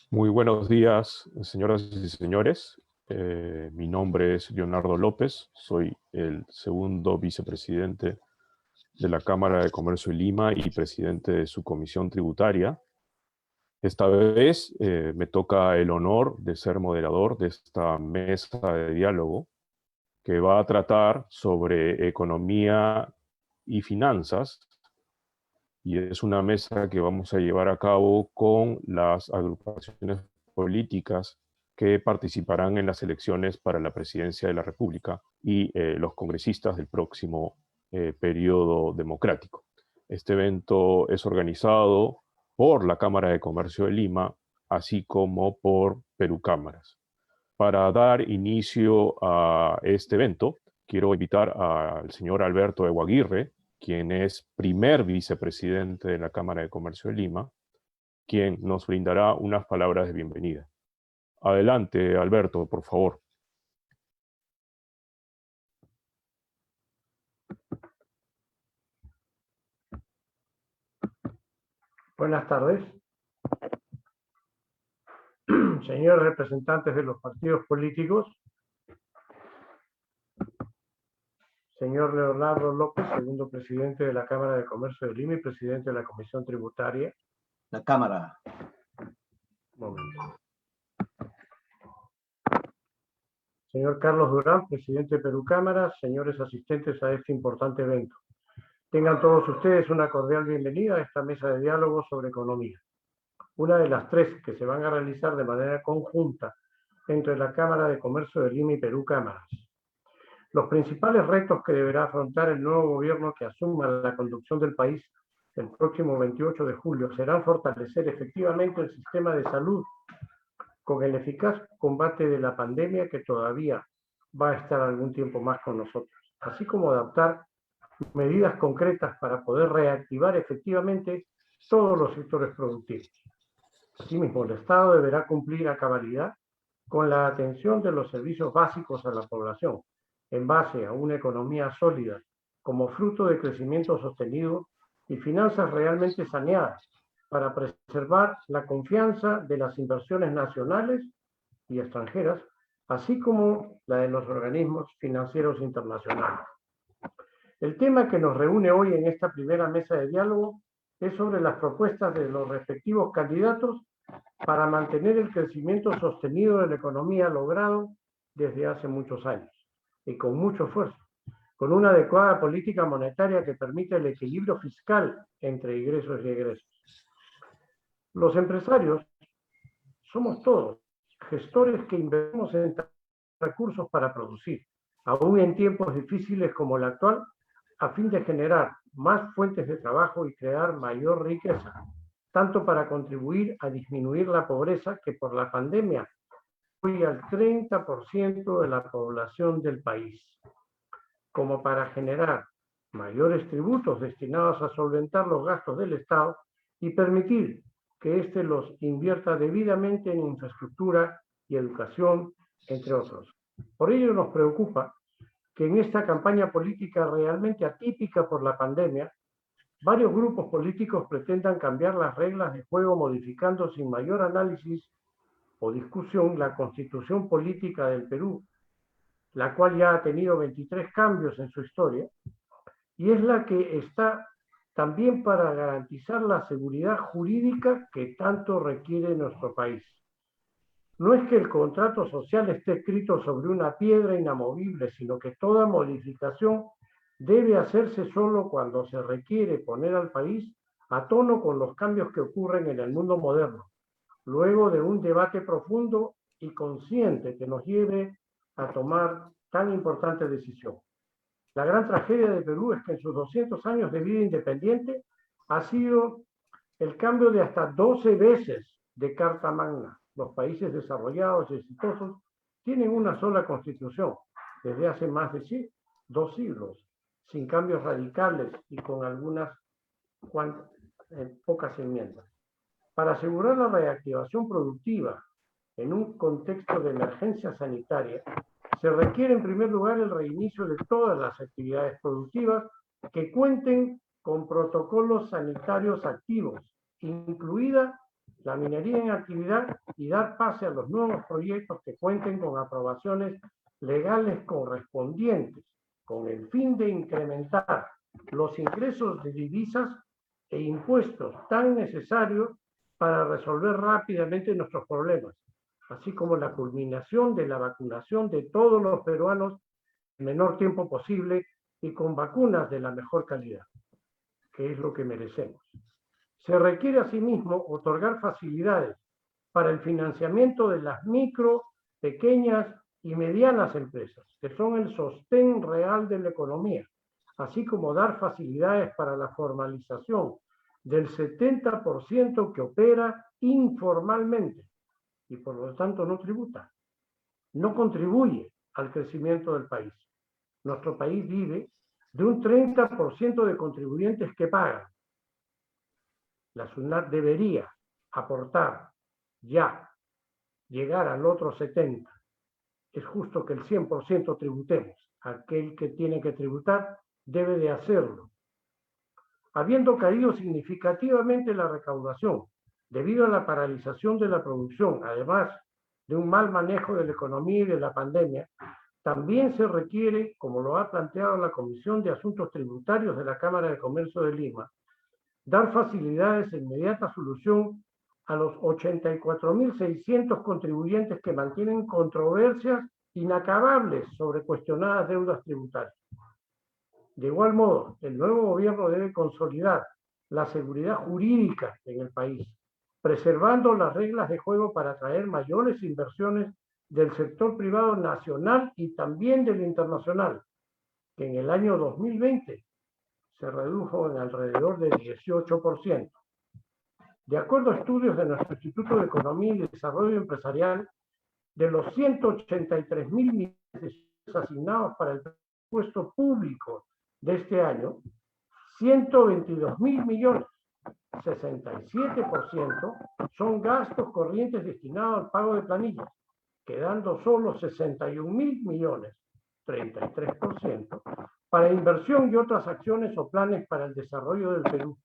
Muy buenos días, señoras y señores. Mi nombre es Leonardo López, soy el segundo vicepresidente de la Cámara de Comercio de Lima y presidente de su comisión tributaria. Esta vez me toca el honor de ser moderador de esta mesa de diálogo que va a tratar sobre economía y finanzas, y es una mesa que vamos a llevar a cabo con las agrupaciones políticas que participarán en las elecciones para la presidencia de la República y los congresistas del próximo periodo democrático. Este evento es organizado por la Cámara de Comercio de Lima, así como por Perú Cámaras. Para dar inicio a este evento, quiero invitar al señor Alberto Eguaguirre, quien es primer vicepresidente de la Cámara de Comercio de Lima, quien nos brindará unas palabras de bienvenida. Adelante, Alberto, por favor. Buenas tardes. Señores representantes de los partidos políticos, señor Leonardo López, segundo presidente de la Cámara de Comercio de Lima y presidente de la Comisión Tributaria. La Cámara. Momento. Señor Carlos Durán, presidente de Perú Cámaras, señores asistentes a este importante evento. Tengan todos ustedes una cordial bienvenida a esta mesa de diálogo sobre economía. Una de las tres que se van a realizar de manera conjunta entre la Cámara de Comercio de Lima y Perú Cámaras. Los principales retos que deberá afrontar el nuevo gobierno que asuma la conducción del país el próximo 28 de julio serán fortalecer efectivamente el sistema de salud con el eficaz combate de la pandemia que todavía va a estar algún tiempo más con nosotros, así como adaptar medidas concretas para poder reactivar efectivamente todos los sectores productivos. Asimismo, el Estado deberá cumplir a cabalidad con la atención de los servicios básicos a la población, en base a una economía sólida, como fruto de crecimiento sostenido y finanzas realmente saneadas, para preservar la confianza de las inversiones nacionales y extranjeras, así como la de los organismos financieros internacionales. El tema que nos reúne hoy en esta primera mesa de diálogo es sobre las propuestas de los respectivos candidatos para mantener el crecimiento sostenido de la economía logrado desde hace muchos años y con mucho esfuerzo, con una adecuada política monetaria que permite el equilibrio fiscal entre ingresos y egresos. Los empresarios somos todos gestores que invertimos en recursos para producir, aún en tiempos difíciles como el actual, a fin de generar más fuentes de trabajo y crear mayor riqueza, tanto para contribuir a disminuir la pobreza que por la pandemia fue al 30% de la población del país, como para generar mayores tributos destinados a solventar los gastos del Estado y permitir que éste los invierta debidamente en infraestructura y educación, entre otros. Por ello nos preocupa que en esta campaña política realmente atípica por la pandemia, varios grupos políticos pretendan cambiar las reglas de juego modificando sin mayor análisis o discusión la Constitución Política del Perú, la cual ya ha tenido 23 cambios en su historia, y es la que está también para garantizar la seguridad jurídica que tanto requiere nuestro país. No es que el contrato social esté escrito sobre una piedra inamovible, sino que toda modificación debe hacerse solo cuando se requiere poner al país a tono con los cambios que ocurren en el mundo moderno, luego de un debate profundo y consciente que nos lleve a tomar tan importante decisión. La gran tragedia de Perú es que en sus 200 años de vida independiente ha sido el cambio de hasta 12 veces de Carta Magna. Los países desarrollados y exitosos tienen una sola constitución desde hace más de 2 siglos, sin cambios radicales y con algunas pocas enmiendas. Para asegurar la reactivación productiva en un contexto de emergencia sanitaria, se requiere en primer lugar el reinicio de todas las actividades productivas que cuenten con protocolos sanitarios activos, incluida la minería en actividad y dar pase a los nuevos proyectos que cuenten con aprobaciones legales correspondientes, con el fin de incrementar los ingresos de divisas e impuestos tan necesarios para resolver rápidamente nuestros problemas, así como la culminación de la vacunación de todos los peruanos en el menor tiempo posible y con vacunas de la mejor calidad, que es lo que merecemos. Se requiere asimismo otorgar facilidades para el financiamiento de las micro, pequeñas y medianas empresas, que son el sostén real de la economía, así como dar facilidades para la formalización del 70% que opera informalmente y por lo tanto no tributa, no contribuye al crecimiento del país. Nuestro país vive de un 30% de contribuyentes que pagan. La SUNAT debería aportar ya, llegar al otro 70%. Es justo que el 100% tributemos. Aquel que tiene que tributar debe de hacerlo. Habiendo caído significativamente la recaudación debido a la paralización de la producción, además de un mal manejo de la economía y de la pandemia, también se requiere, como lo ha planteado la Comisión de Asuntos Tributarios de la Cámara de Comercio de Lima, dar facilidades e inmediata solución a los 84.600 contribuyentes que mantienen controversias inacabables sobre cuestionadas deudas tributarias. De igual modo, el nuevo gobierno debe consolidar la seguridad jurídica en el país, preservando las reglas de juego para atraer mayores inversiones del sector privado nacional y también del internacional, que en el año 2020 se redujo en alrededor del 18%. De acuerdo a estudios de nuestro Instituto de Economía y Desarrollo Empresarial, de los 183.000 millones de pesos asignados para el presupuesto público de este año, 122.000 millones, 67%, son gastos corrientes destinados al pago de planillas, quedando solo 61.000 millones, 33%, para inversión y otras acciones o planes para el desarrollo del Perú.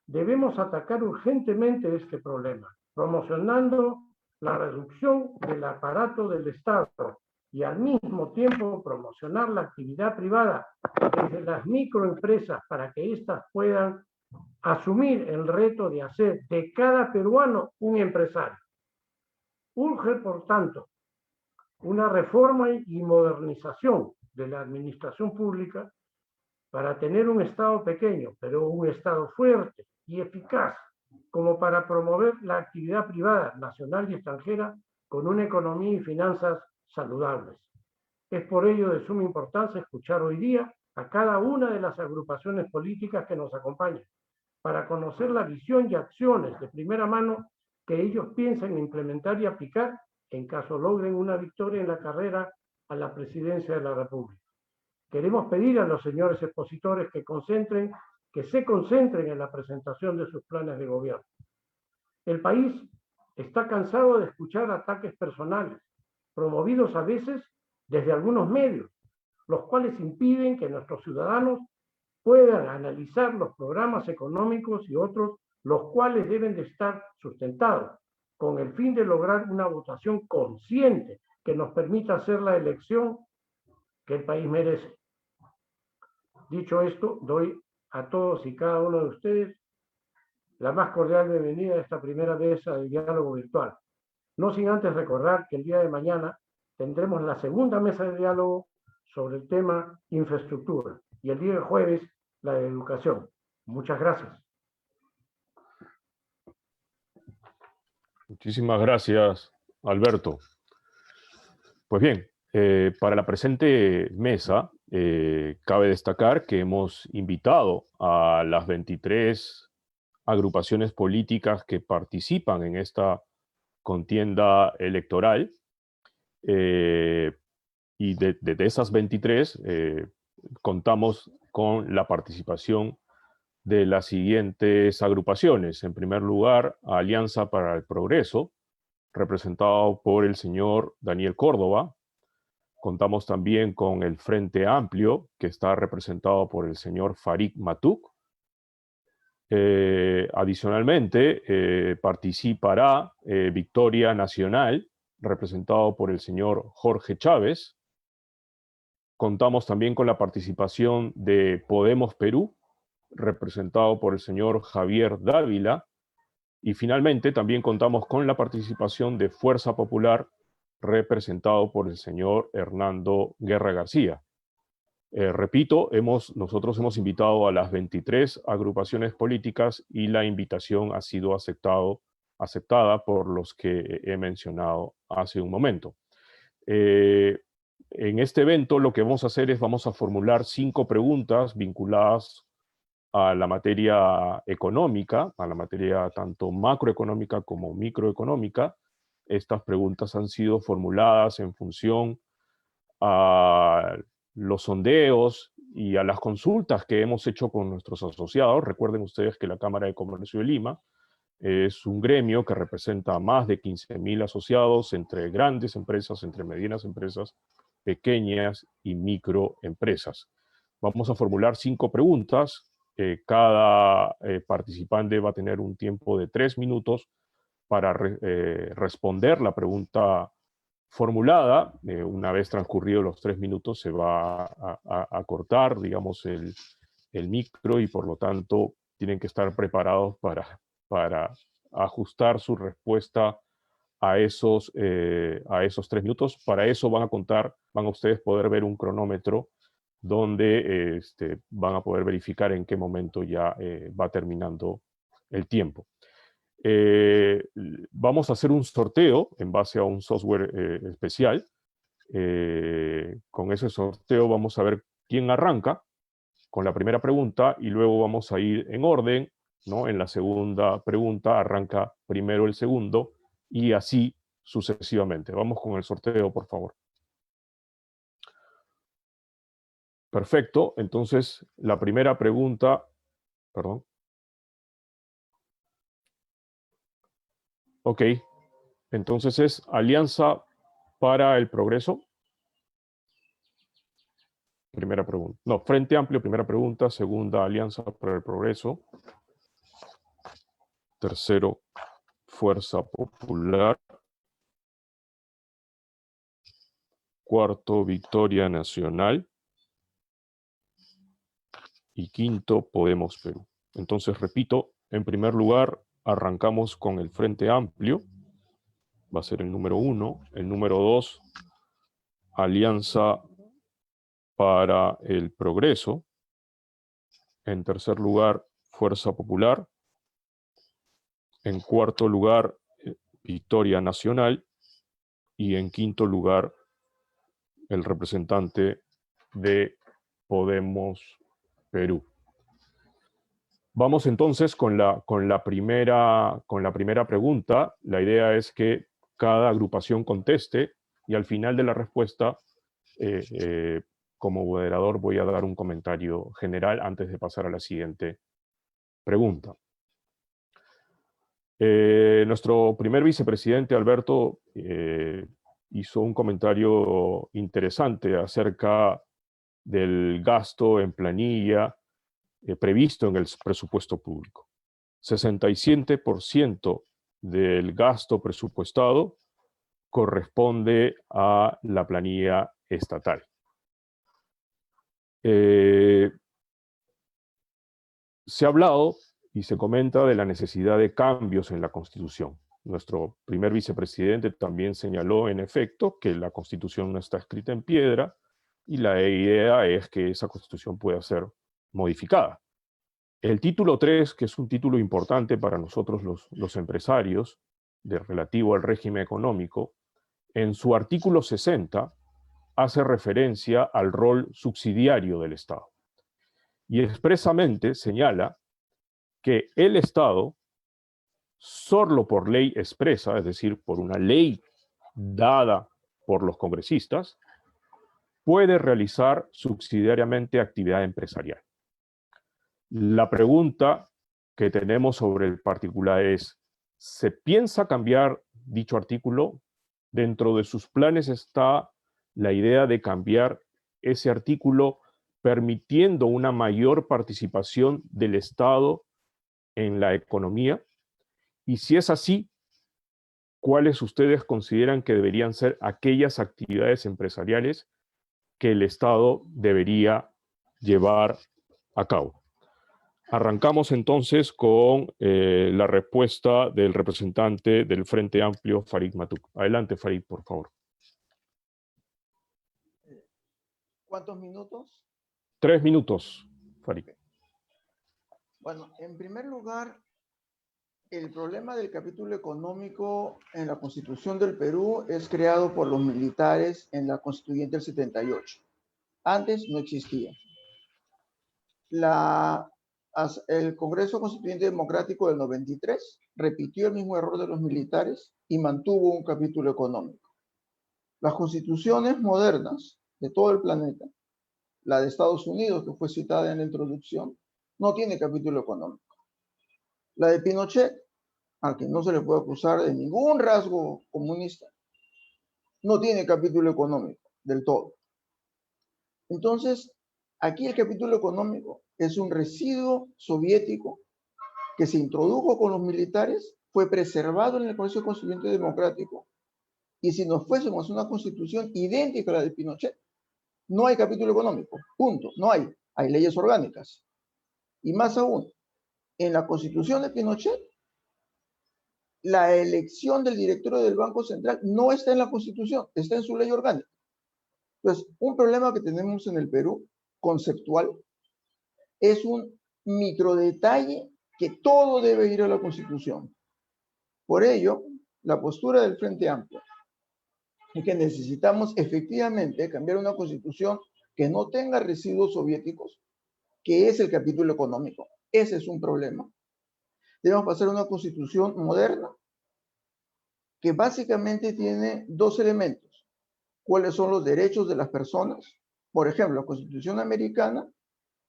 Debemos atacar urgentemente este problema, promocionando la reducción del aparato del Estado y al mismo tiempo promocionar la actividad privada desde las microempresas para que éstas puedan asumir el reto de hacer de cada peruano un empresario. Urge, por tanto, una reforma y modernización de la administración pública para tener un Estado pequeño, pero un Estado fuerte y eficaz, como para promover la actividad privada nacional y extranjera con una economía y finanzas saludables. Es por ello de suma importancia escuchar hoy día a cada una de las agrupaciones políticas que nos acompañan, para conocer la visión y acciones de primera mano que ellos piensan implementar y aplicar en caso logren una victoria en la carrera a la presidencia de la República. Queremos pedir a los señores expositores que se concentren en la presentación de sus planes de gobierno. El país está cansado de escuchar ataques personales, promovidos a veces desde algunos medios, los cuales impiden que nuestros ciudadanos puedan analizar los programas económicos y otros, los cuales deben de estar sustentados, con el fin de lograr una votación consciente que nos permita hacer la elección que el país merece. Dicho esto, doy a todos y cada uno de ustedes la más cordial bienvenida a esta primera mesa de diálogo virtual. No sin antes recordar que el día de mañana tendremos la segunda mesa de diálogo sobre el tema infraestructura y el día de jueves la de educación. Muchas gracias. Muchísimas gracias, Alberto. Pues bien, para la presente mesa, cabe destacar que hemos invitado a las 23 agrupaciones políticas que participan en esta contienda electoral, y de esas 23 contamos con la participación de las siguientes agrupaciones. En primer lugar, Alianza para el Progreso, representado por el señor Daniel Córdoba. Contamos también con el Frente Amplio, que está representado por el señor Farid Matuk. Adicionalmente, participará Victoria Nacional, representado por el señor Jorge Chávez. Contamos también con la participación de Podemos Perú, representado por el señor Javier Dávila. Y finalmente también contamos con la participación de Fuerza Popular, representado por el señor Hernando Guerra García. Repito, nosotros hemos invitado a las 23 agrupaciones políticas y la invitación ha sido aceptada por los que he mencionado hace un momento. En este evento lo que vamos a hacer es vamos a formular 5 preguntas vinculadas a la materia económica, a la materia tanto macroeconómica como microeconómica. Estas preguntas han sido formuladas en función a los sondeos y a las consultas que hemos hecho con nuestros asociados. Recuerden ustedes que la Cámara de Comercio de Lima es un gremio que representa a más de 15.000 asociados entre grandes empresas, entre medianas empresas, pequeñas y microempresas. Vamos a formular 5 preguntas. Cada participante va a tener un tiempo de 3 minutos para responder la pregunta formulada. Una vez transcurridos los 3 minutos se va a cortar, digamos, el micro y por lo tanto tienen que estar preparados para ajustar su respuesta a esos 3 minutos. Para eso van a ustedes poder ver un cronómetro donde van a poder verificar en qué momento ya va terminando el tiempo. Vamos a hacer un sorteo en base a un software especial. Con ese sorteo vamos a ver quién arranca con la primera pregunta y luego vamos a ir en orden, ¿no? En la segunda pregunta arranca primero el segundo y así sucesivamente. Vamos con el sorteo, por favor. Perfecto, entonces la primera pregunta, perdón. Ok, entonces es Alianza para el Progreso. Primera pregunta. No, Frente Amplio, primera pregunta. Segunda, Alianza para el Progreso. Tercero, Fuerza Popular. Cuarto, Victoria Nacional. Y quinto, Podemos Perú. Entonces, repito, en primer lugar, arrancamos con el Frente Amplio. Va a ser el número 1. El número 2, Alianza para el Progreso. En tercer lugar, Fuerza Popular. En cuarto lugar, Victoria Nacional. Y en quinto lugar, el representante de Podemos Perú. Vamos entonces con la primera pregunta. La idea es que cada agrupación conteste y al final de la respuesta, como moderador, voy a dar un comentario general antes de pasar a la siguiente pregunta. Nuestro primer vicepresidente, Alberto, hizo un comentario interesante acerca del gasto en planilla previsto en el presupuesto público. 67% del gasto presupuestado corresponde a la planilla estatal. Se ha hablado y se comenta de la necesidad de cambios en la Constitución. Nuestro primer vicepresidente también señaló, en efecto, que la Constitución no está escrita en piedra y la idea es que esa Constitución pueda ser modificada. El título 3, que es un título importante para nosotros los empresarios, relativo al régimen económico, en su artículo 60 hace referencia al rol subsidiario del Estado. Y expresamente señala que el Estado, solo por ley expresa, es decir, por una ley dada por los congresistas, puede realizar subsidiariamente actividad empresarial. La pregunta que tenemos sobre el particular es, ¿se piensa cambiar dicho artículo? Dentro de sus planes está la idea de cambiar ese artículo permitiendo una mayor participación del Estado en la economía? Y si es así, ¿cuáles ustedes consideran que deberían ser aquellas actividades empresariales que el Estado debería llevar a cabo? Arrancamos entonces con la respuesta del representante del Frente Amplio, Farid Matuk. Adelante, Farid, por favor. ¿Cuántos minutos? 3 minutos, Farid. Bueno, en primer lugar, el problema del capítulo económico en la Constitución del Perú es creado por los militares en la Constituyente del 78. Antes no existía. El Congreso Constituyente Democrático del 93 repitió el mismo error de los militares y mantuvo un capítulo económico. Las constituciones modernas de todo el planeta, la de Estados Unidos, que fue citada en la introducción, no tiene capítulo económico. La de Pinochet, al que no se le puede acusar de ningún rasgo comunista, no tiene capítulo económico del todo. Entonces, aquí el capítulo económico es un residuo soviético que se introdujo con los militares, fue preservado en el Congreso Constituyente Democrático, y si nos fuésemos a una constitución idéntica a la de Pinochet, no hay capítulo económico, punto, no hay. Hay leyes orgánicas. Y más aún, en la constitución de Pinochet, la elección del directorio del Banco Central no está en la constitución, está en su ley orgánica. Entonces, un problema que tenemos en el Perú, conceptual, es un microdetalle que todo debe ir a la constitución. Por ello, la postura del Frente Amplio es que necesitamos efectivamente cambiar una constitución que no tenga residuos soviéticos, que es el capítulo económico. Ese es un problema. Debemos pasar a una constitución moderna que básicamente tiene dos elementos. ¿Cuáles son los derechos de las personas? Por ejemplo, la Constitución americana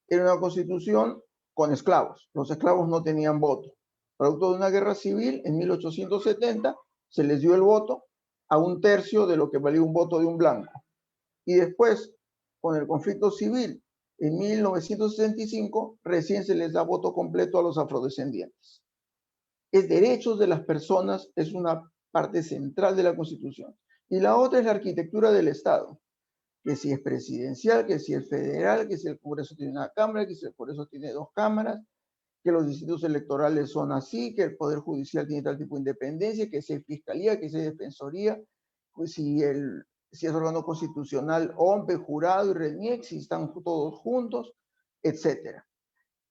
era una constitución con esclavos. Los esclavos no tenían voto. Producto de una guerra civil, en 1870 se les dio el voto a 1/3 de lo que valía un voto de un blanco. Y después, con el conflicto civil, en 1965, recién se les da voto completo a los afrodescendientes. Es derechos de las personas, es una parte central de la Constitución. Y la otra es la arquitectura del Estado, que si es presidencial, que si es federal, que si el Congreso tiene una cámara, que si el Congreso tiene 2 cámaras, que los distritos electorales son así, que el Poder Judicial tiene tal tipo de independencia, que si hay fiscalía, que si hay defensoría, pues si es órgano constitucional, OMPE, jurado y RENIEC, si están todos juntos, etc.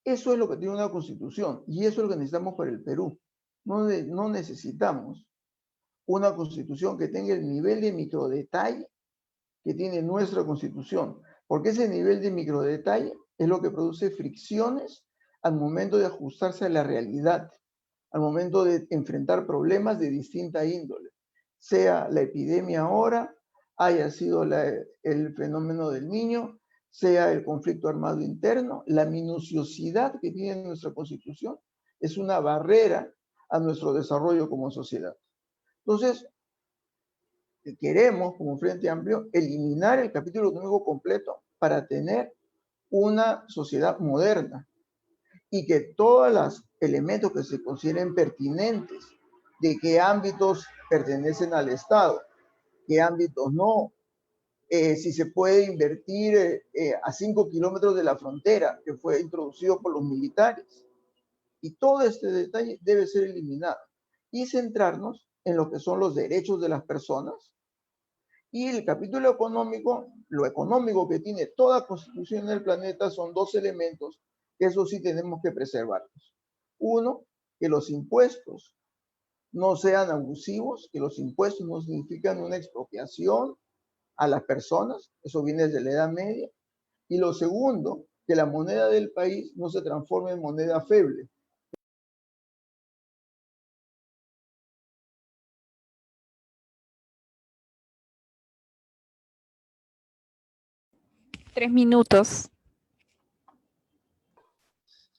Eso es lo que tiene una constitución y eso es lo que necesitamos para el Perú. No necesitamos una constitución que tenga el nivel de microdetalle que tiene nuestra constitución, porque ese nivel de microdetalle es lo que produce fricciones al momento de ajustarse a la realidad, al momento de enfrentar problemas de distinta índole, sea la epidemia ahora, haya sido el fenómeno del Niño, sea el conflicto armado interno. La minuciosidad que tiene nuestra Constitución es una barrera a nuestro desarrollo como sociedad. Entonces, queremos, como Frente Amplio, eliminar el capítulo económico completo para tener una sociedad moderna y que todos los elementos que se consideren pertinentes, de qué ámbitos pertenecen al Estado, qué ámbitos no, si se puede invertir a 5 kilómetros de la frontera, que fue introducido por los militares. Y todo este detalle debe ser eliminado y centrarnos en lo que son los derechos de las personas. Y el capítulo económico, lo económico que tiene toda constitución en el planeta son 2 elementos, que eso sí tenemos que preservarlos. Uno, que los impuestos no sean abusivos, que los impuestos no significan una expropiación a las personas, eso viene desde la Edad Media. Y lo segundo, que la moneda del país no se transforme en moneda feble. Tres minutos.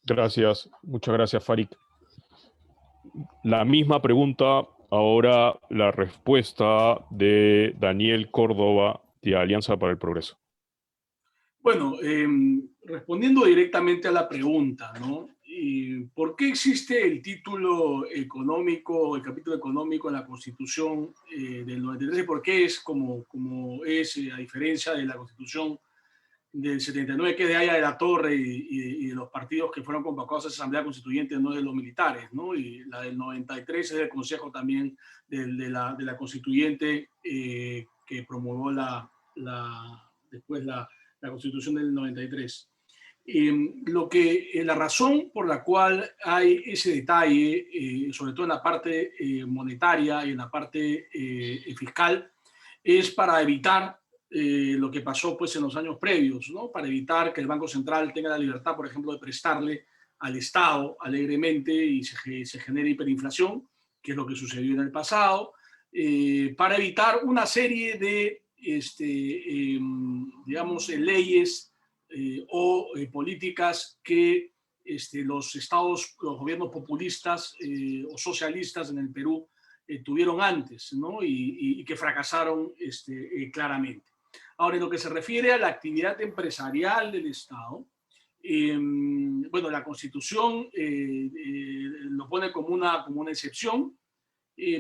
Gracias, muchas gracias, Farid. La misma pregunta, ahora la respuesta de Daniel Córdoba, de Alianza para el Progreso. Bueno, respondiendo directamente a la pregunta, ¿no? ¿por qué existe el título económico, el capítulo económico en la Constitución del 93 y por qué es como es, a diferencia de la Constitución del 79, que es de Haya de la Torre y de los partidos que fueron convocados a esa Asamblea Constituyente, no de los militares, ¿no? Y la del 93 es del Consejo también de la Constituyente que promulgó después la Constitución del 93. La razón por la cual hay ese detalle, sobre todo en la parte monetaria y en la parte fiscal, es para evitar lo que pasó pues, en los años previos, ¿no? Para evitar que el Banco Central tenga la libertad, por ejemplo, de prestarle al Estado alegremente y se genere hiperinflación, que es lo que sucedió en el pasado, para evitar una serie de, digamos, leyes o políticas que los gobiernos populistas o socialistas en el Perú tuvieron antes, ¿no? y que fracasaron claramente. Ahora, en lo que se refiere a la actividad empresarial del Estado, bueno, la Constitución lo pone como una excepción,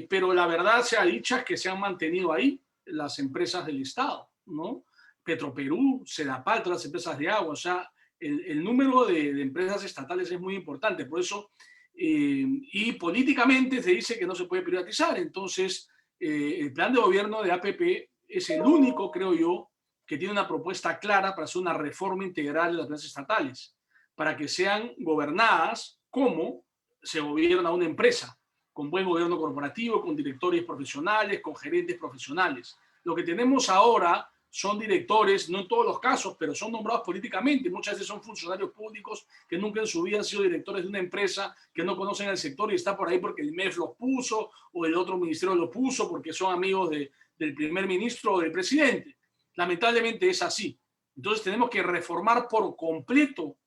pero la verdad sea dicha es que se han mantenido ahí las empresas del Estado, ¿no? Petroperú, Sedapal, todas las empresas de agua, o sea, el número de empresas estatales es muy importante, por eso, y políticamente se dice que no se puede privatizar, entonces el plan de gobierno de APP es el único, creo yo, que tiene una propuesta clara para hacer una reforma integral de las empresas estatales, para que sean gobernadas como se gobierna una empresa, con buen gobierno corporativo, con directores profesionales, con gerentes profesionales. Lo que tenemos ahora son directores, no en todos los casos, pero son nombrados políticamente. Muchas veces son funcionarios públicos que nunca en su vida han sido directores de una empresa, que no conocen el sector y está por ahí porque el MEF los puso o el otro ministerio los puso porque son amigos del primer ministro o del presidente. Lamentablemente es así. Entonces tenemos que reformar por completo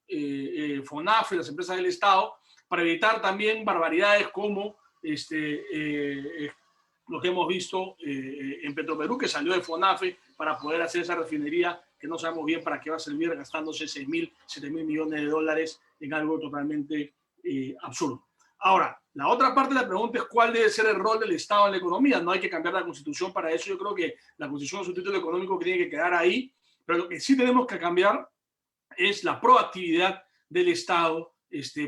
FONAFE, las empresas del Estado, para evitar también barbaridades como lo que hemos visto en Petroperú, que salió de FONAFE para poder hacer esa refinería que no sabemos bien para qué va a servir, gastándose 6.000, 7.000 millones de dólares en algo totalmente absurdo. Ahora, la otra parte de la pregunta es cuál debe ser el rol del Estado en la economía. No hay que cambiar la Constitución para eso. Yo creo que la Constitución es un título económico que tiene que quedar ahí, pero lo que sí tenemos que cambiar es la proactividad del Estado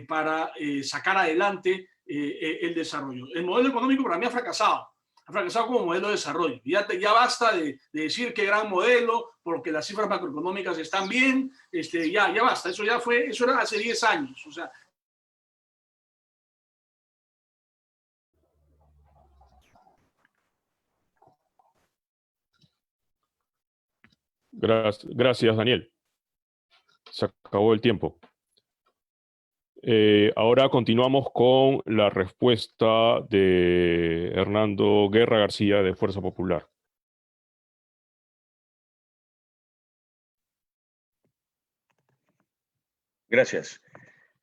para sacar adelante el desarrollo. El modelo económico para mí ha fracasado como modelo de desarrollo. Ya basta de decir qué gran modelo, porque las cifras macroeconómicas están bien, ya basta, eso era hace 10 años. O sea, Gracias, Daniel. Se acabó el tiempo. Ahora continuamos con la respuesta de Hernando Guerra García de Fuerza Popular. Gracias.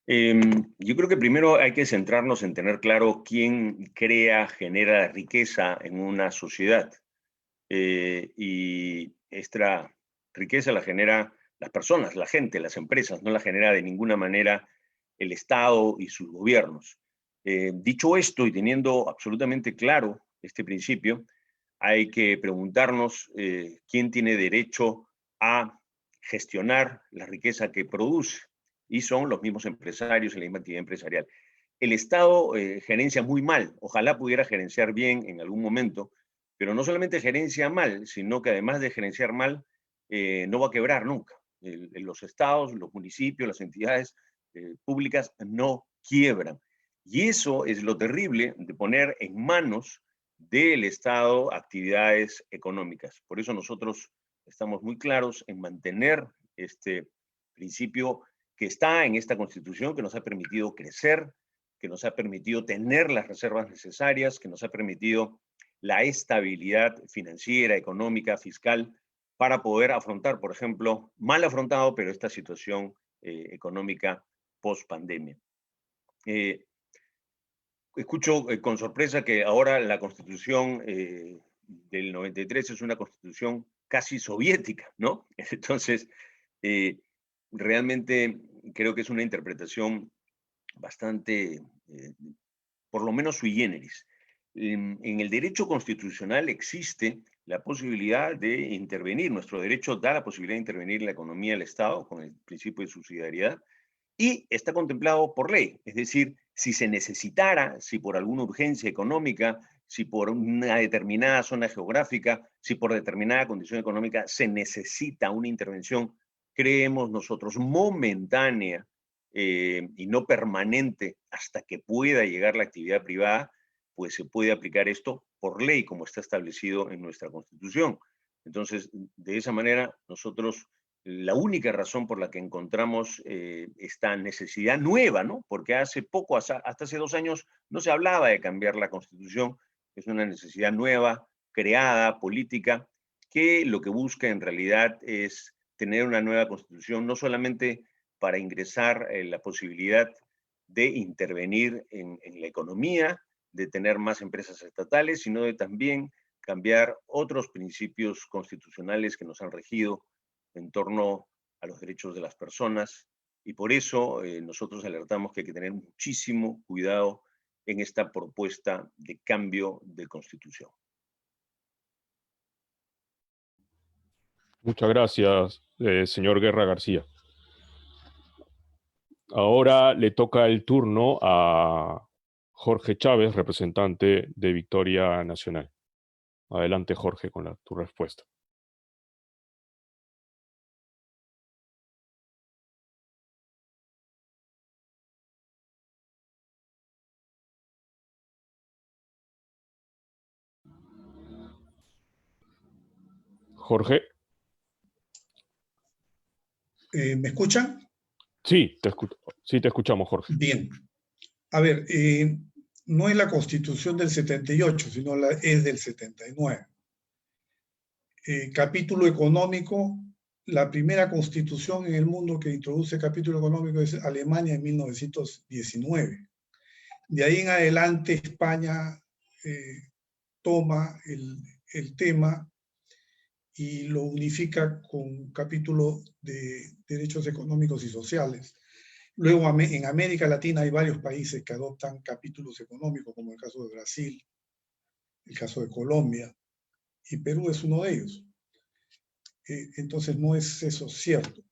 Yo creo que primero hay que centrarnos en tener claro quién genera riqueza en una sociedad. Y esta riqueza la genera las personas, la gente, las empresas, no la genera de ninguna manera el Estado y sus gobiernos. Dicho esto y teniendo absolutamente claro este principio, hay que preguntarnos quién tiene derecho a gestionar la riqueza que produce, y son los mismos empresarios en la misma actividad empresarial. El Estado gerencia muy mal, ojalá pudiera gerenciar bien en algún momento, pero no solamente gerencia mal, sino que además de gerenciar mal, no va a quebrar nunca. Los estados, los municipios, las entidades públicas no quiebran. Y eso es lo terrible de poner en manos del Estado actividades económicas. Por eso nosotros estamos muy claros en mantener este principio que está en esta Constitución, que nos ha permitido crecer, que nos ha permitido tener las reservas necesarias, que nos ha permitido la estabilidad financiera, económica, fiscal, para poder afrontar, por ejemplo, mal afrontado, pero esta situación económica post-pandemia. Escucho con sorpresa que ahora la Constitución del 93 es una Constitución casi soviética, ¿no? Entonces, realmente creo que es una interpretación bastante, por lo menos sui generis. En el derecho constitucional existe la posibilidad de intervenir, nuestro derecho da la posibilidad de intervenir en la economía del Estado con el principio de subsidiariedad, y está contemplado por ley. Es decir, si se necesitara, si por alguna urgencia económica, si por una determinada zona geográfica, si por determinada condición económica se necesita una intervención, creemos nosotros, momentánea y no permanente hasta que pueda llegar la actividad privada, pues se puede aplicar esto por ley, como está establecido en nuestra Constitución. Entonces, de esa manera, nosotros, la única razón por la que encontramos esta necesidad nueva, ¿no? Porque hace poco, hasta hace 2 años, no se hablaba de cambiar la Constitución, es una necesidad nueva, creada, política, que lo que busca en realidad es tener una nueva Constitución, no solamente para ingresar la posibilidad de intervenir en la economía, de tener más empresas estatales, sino de también cambiar otros principios constitucionales que nos han regido en torno a los derechos de las personas, y por eso nosotros alertamos que hay que tener muchísimo cuidado en esta propuesta de cambio de Constitución. Muchas gracias, señor Guerra García. Ahora le toca el turno a Jorge Chávez, representante de Victoria Nacional. Adelante, Jorge, con tu respuesta. Jorge. ¿Me escuchan? Sí, te escuchamos, Jorge. Bien. A ver, no es la Constitución del 78, sino es del 79. Capítulo económico, la primera constitución en el mundo que introduce capítulo económico es Alemania en 1919. De ahí en adelante España toma el tema y lo unifica con capítulo de derechos económicos y sociales. Luego en América Latina hay varios países que adoptan capítulos económicos, como el caso de Brasil, el caso de Colombia, y Perú es uno de ellos. Entonces no es eso cierto.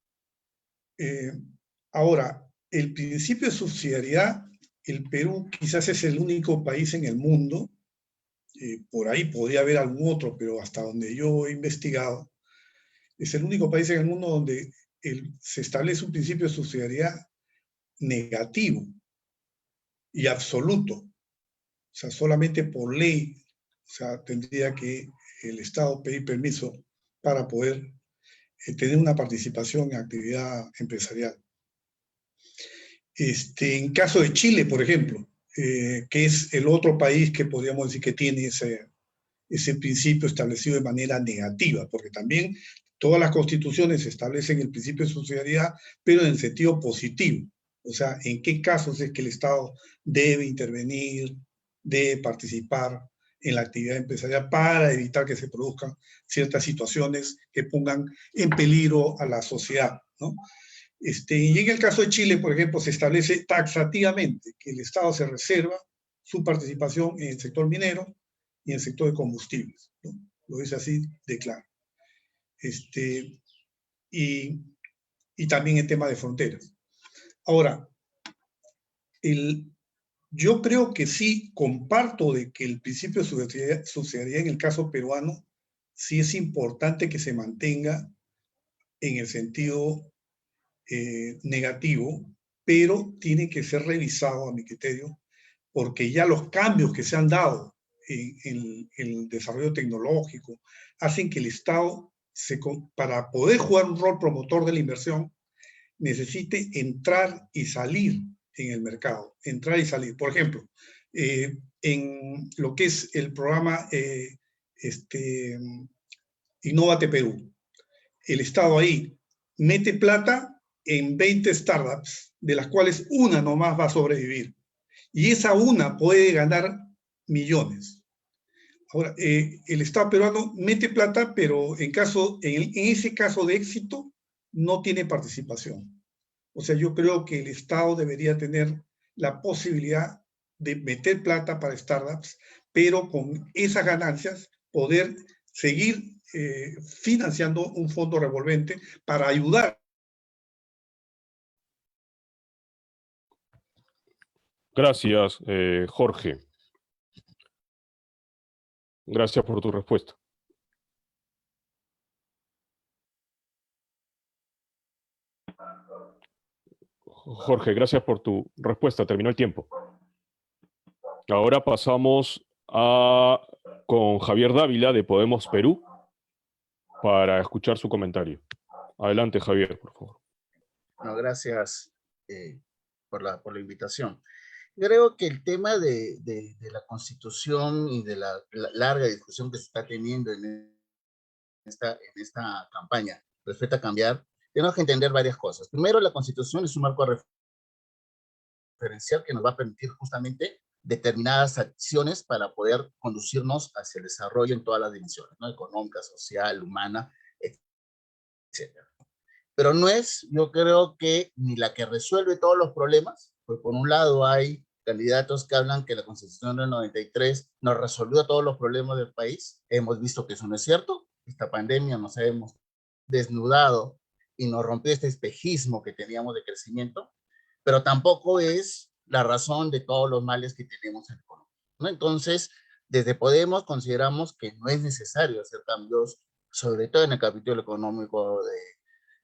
Ahora, el principio de subsidiariedad, el Perú quizás es el único país en el mundo, por ahí podría haber algún otro, pero hasta donde yo he investigado, es el único país en el mundo donde se establece un principio de subsidiariedad negativo y absoluto. O sea, solamente por ley, o sea, tendría que el Estado pedir permiso para poder tener una participación en actividad empresarial. En caso de Chile, por ejemplo, que es el otro país que podríamos decir que tiene ese principio establecido de manera negativa, porque también todas las constituciones establecen el principio de subsidiariedad, pero en el sentido positivo. O sea, en qué casos es que el Estado debe intervenir, debe participar en la actividad empresarial para evitar que se produzcan ciertas situaciones que pongan en peligro a la sociedad, ¿no? Y en el caso de Chile, por ejemplo, se establece taxativamente que el Estado se reserva su participación en el sector minero y en el sector de combustibles, ¿no? Lo dice así de claro. Y también el tema de fronteras. Ahora, yo creo que sí comparto de que el principio de subsidiariedad en el caso peruano sí es importante que se mantenga en el sentido negativo, pero tiene que ser revisado a mi criterio, porque ya los cambios que se han dado en el desarrollo tecnológico hacen que el Estado, para poder jugar un rol promotor de la inversión, necesite entrar y salir en el mercado, entrar y salir. Por ejemplo, en lo que es el programa Innovate Perú, el Estado ahí mete plata en 20 startups, de las cuales una nomás va a sobrevivir. Y esa una puede ganar millones. Ahora, el Estado peruano mete plata, pero en ese caso de éxito no tiene participación. O sea, yo creo que el Estado debería tener la posibilidad de meter plata para startups, pero con esas ganancias poder seguir financiando un fondo revolvente para ayudar. Gracias, Jorge. Gracias por tu respuesta. Jorge, gracias por tu respuesta. Terminó el tiempo. Ahora pasamos con Javier Dávila de Podemos Perú para escuchar su comentario. Adelante, Javier, por favor. No, gracias por la invitación. Creo que el tema de la Constitución y de la larga discusión que se está teniendo en esta campaña respecto a cambiar, tenemos que entender varias cosas. Primero, la Constitución es un marco referencial que nos va a permitir justamente determinadas acciones para poder conducirnos hacia el desarrollo en todas las dimensiones, ¿no? Económica, social, humana, etc. Pero no es, yo creo que ni la que resuelve todos los problemas, pues por un lado hay candidatos que hablan que la Constitución del 93 nos resolvió todos los problemas del país. Hemos visto que eso no es cierto. Esta pandemia nos hemos desnudado y nos rompió este espejismo que teníamos de crecimiento, pero tampoco es la razón de todos los males que tenemos en la economía, ¿no? Entonces, desde Podemos consideramos que no es necesario hacer cambios, sobre todo en el capítulo económico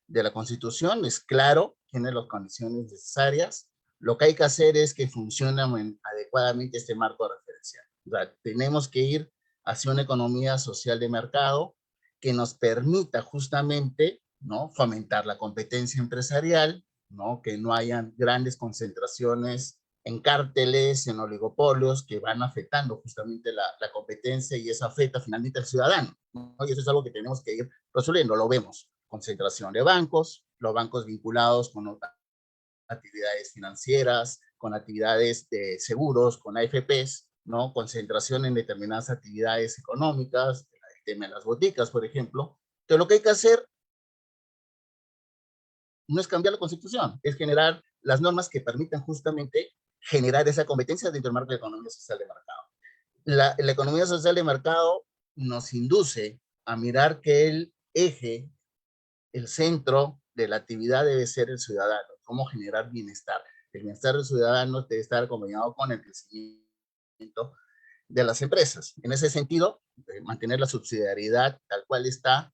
de la Constitución. Es claro, tiene las condiciones necesarias. Lo que hay que hacer es que funcione adecuadamente este marco referencial. O sea, tenemos que ir hacia una economía social de mercado que nos permita justamente, ¿no?, fomentar la competencia empresarial, ¿no?, que no hayan grandes concentraciones en cárteles, en oligopolios que van afectando justamente la competencia, y eso afecta finalmente al ciudadano, ¿no? Y eso es algo que tenemos que ir resolviendo. Lo vemos: concentración de bancos, los bancos vinculados con actividades financieras, con actividades de seguros, con AFPs, ¿no? Concentración en determinadas actividades económicas, el tema de las boticas, por ejemplo. Entonces, lo que hay que hacer no es cambiar la Constitución, es generar las normas que permitan justamente generar esa competencia dentro del marco de la economía social de mercado. La economía social de mercado nos induce a mirar que el eje, el centro de la actividad debe ser el ciudadano, cómo generar bienestar. El bienestar del ciudadano debe estar acompañado con el crecimiento de las empresas. En ese sentido, mantener la subsidiariedad tal cual está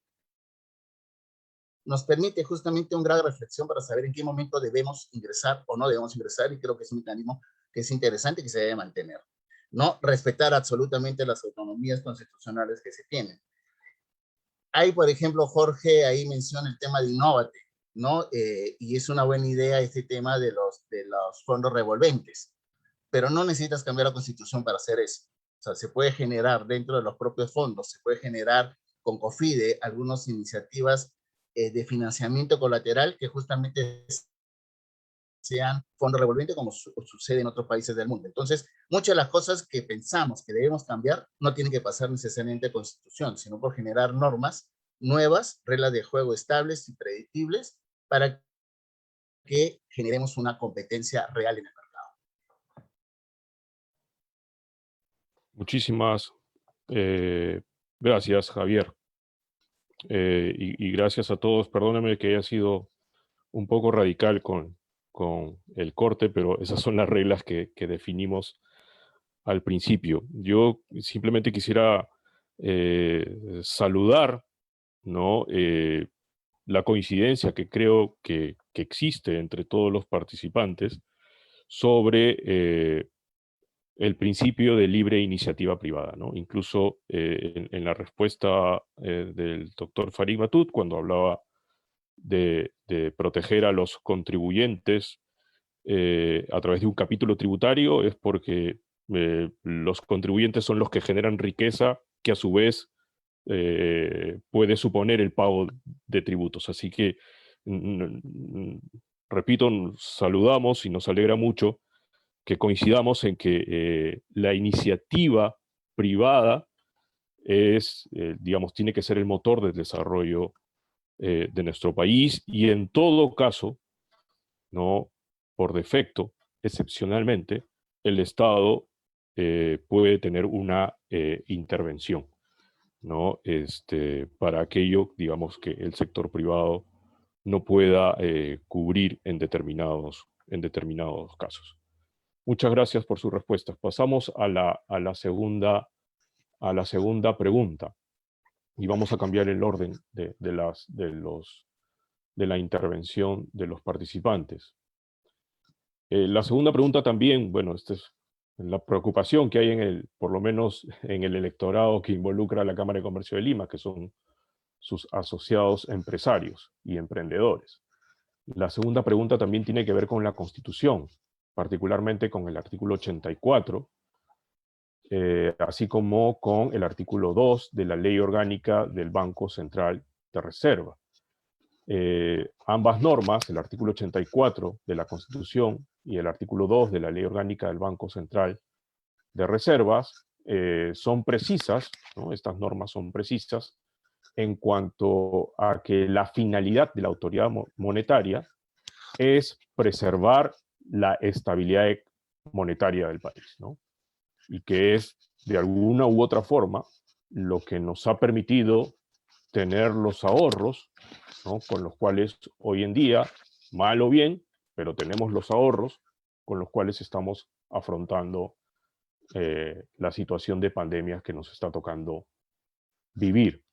nos permite justamente un grado de reflexión para saber en qué momento debemos ingresar o no debemos ingresar, y creo que es un mecanismo que es interesante y que se debe mantener. No respetar absolutamente las autonomías constitucionales que se tienen. Hay, por ejemplo, Jorge ahí menciona el tema de Innovate, ¿no? Y es una buena idea este tema de los fondos revolventes, pero no necesitas cambiar la Constitución para hacer eso. O sea, se puede generar dentro de los propios fondos, se puede generar con COFIDE algunas iniciativas de financiamiento colateral que justamente sean fondos revolventes, como sucede en otros países del mundo. Entonces, muchas de las cosas que pensamos que debemos cambiar no tienen que pasar necesariamente a Constitución, sino por generar normas nuevas, reglas de juego estables y predictibles para que generemos una competencia real en el mercado. Muchísimas gracias, Javier. Y gracias a todos. Perdóname que haya sido un poco radical con el corte, pero esas son las reglas que definimos al principio. Yo simplemente quisiera saludar, ¿no?, la coincidencia que creo que existe entre todos los participantes sobre el principio de libre iniciativa privada, ¿no? Incluso en la respuesta del doctor Farid Matut, cuando hablaba de proteger a los contribuyentes a través de un capítulo tributario, es porque los contribuyentes son los que generan riqueza que a su vez puede suponer el pago de tributos. Así que, repito, saludamos y nos alegra mucho que coincidamos en que la iniciativa privada es, digamos, tiene que ser el motor del desarrollo de nuestro país, y en todo caso, ¿no?, por defecto, excepcionalmente, el Estado puede tener una intervención, ¿no? Para aquello, digamos, que el sector privado no pueda cubrir en determinados casos. Muchas gracias por sus respuestas. Pasamos a la segunda pregunta y vamos a cambiar el orden de la intervención de los participantes. La segunda pregunta también, bueno, esta es la preocupación que hay por lo menos en el electorado que involucra a la Cámara de Comercio de Lima, que son sus asociados empresarios y emprendedores. La segunda pregunta también tiene que ver con la Constitución, particularmente con el artículo 84, así como con el artículo 2 de la Ley Orgánica del Banco Central de Reserva. Ambas normas, el artículo 84 de la Constitución y el artículo 2 de la Ley Orgánica del Banco Central de Reservas, son precisas, ¿no? Estas normas son precisas en cuanto a que la finalidad de la autoridad monetaria es preservar la estabilidad monetaria del país, ¿no? Y que es, de alguna u otra forma, lo que nos ha permitido tener los ahorros, ¿no? Con los cuales hoy en día, mal o bien, pero tenemos los ahorros con los cuales estamos afrontando la situación de pandemia que nos está tocando vivir.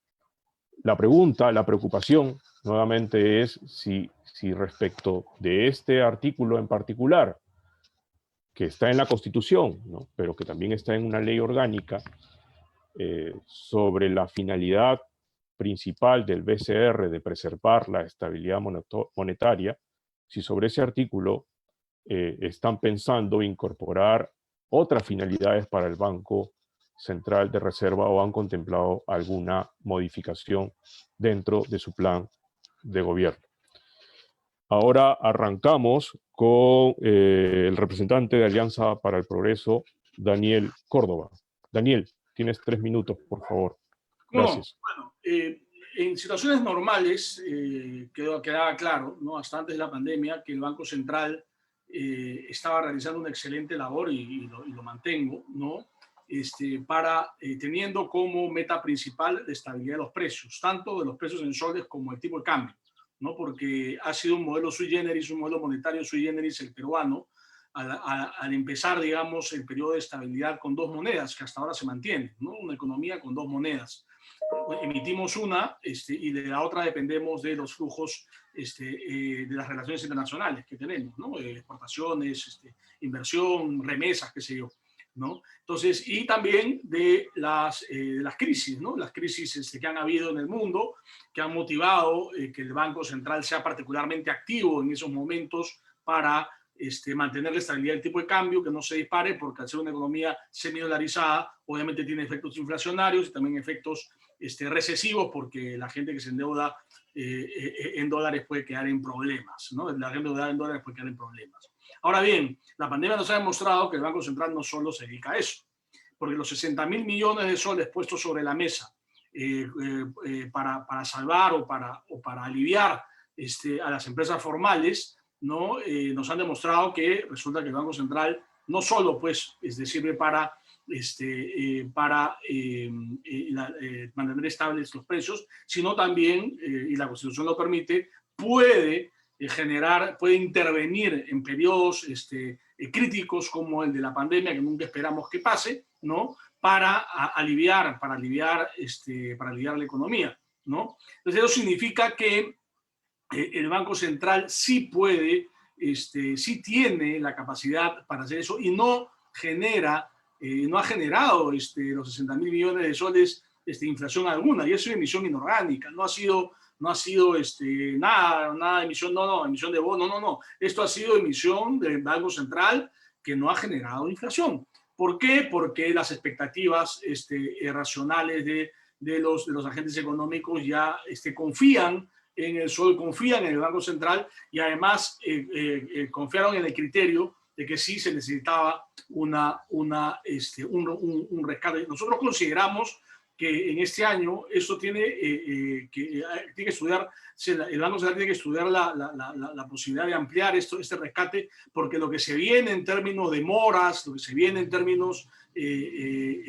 La pregunta, la preocupación, nuevamente es si respecto de este artículo en particular, que está en la Constitución, ¿no? Pero que también está en una ley orgánica, sobre la finalidad principal del BCR de preservar la estabilidad monetaria, si sobre ese artículo están pensando incorporar otras finalidades para el Banco Central de Reserva o han contemplado alguna modificación dentro de su plan de gobierno. Ahora arrancamos con el representante de Alianza para el Progreso, Daniel Córdoba. Daniel, tienes 3 minutos, por favor. Gracias. Bueno, en situaciones normales, quedaba claro, ¿no? Hasta antes de la pandemia, que el Banco Central estaba realizando una excelente labor y lo mantengo, ¿no? Teniendo como meta principal la estabilidad de los precios, tanto de los precios en soles como el tipo de cambio, ¿no? Porque ha sido un modelo sui generis, un modelo monetario sui generis el peruano, al empezar, digamos, el periodo de estabilidad con 2 monedas, que hasta ahora se mantiene, ¿no? Una economía con 2 monedas. Emitimos una y de la otra dependemos de los flujos de las relaciones internacionales que tenemos, ¿no? Exportaciones, inversión, remesas, qué sé yo, ¿no? Entonces, y también de las crisis, ¿no? Las crisis que han habido en el mundo, que han motivado que el Banco Central sea particularmente activo en esos momentos para mantener la estabilidad del tipo de cambio, que no se dispare, porque al ser una economía semidolarizada, obviamente tiene efectos inflacionarios y también efectos recesivos, porque la gente que se endeuda en dólares puede quedar en problemas, ¿no? La gente endeudada en dólares puede quedar en problemas. Ahora bien, la pandemia nos ha demostrado que el Banco Central no solo se dedica a eso, porque los 60.000 millones de soles puestos sobre la mesa para salvar o para aliviar a las empresas formales, ¿no? Nos han demostrado que resulta que el Banco Central no solo pues, sirve para mantener estables los precios, sino también, y la Constitución lo permite, puede intervenir en periodos críticos como el de la pandemia, que nunca esperamos que pase, ¿no? Para aliviar la economía, ¿no? Entonces eso significa que el Banco Central sí puede, sí tiene la capacidad para hacer eso y no ha generado los 60.000 millones de soles inflación alguna, y es una emisión inorgánica, no ha sido nada de emisión, emisión de bono, no. Esto ha sido emisión del Banco Central que no ha generado inflación. ¿Por qué? Porque las expectativas racionales de los agentes económicos ya confían en el sol, confían en el Banco Central y además confiaron en el criterio de que sí se necesitaba un rescate. Nosotros consideramos que en este año eso tiene que estudiar, el Banco Central tiene que estudiar la posibilidad de ampliar este rescate, porque lo que se viene en términos de moras, lo que se viene en términos de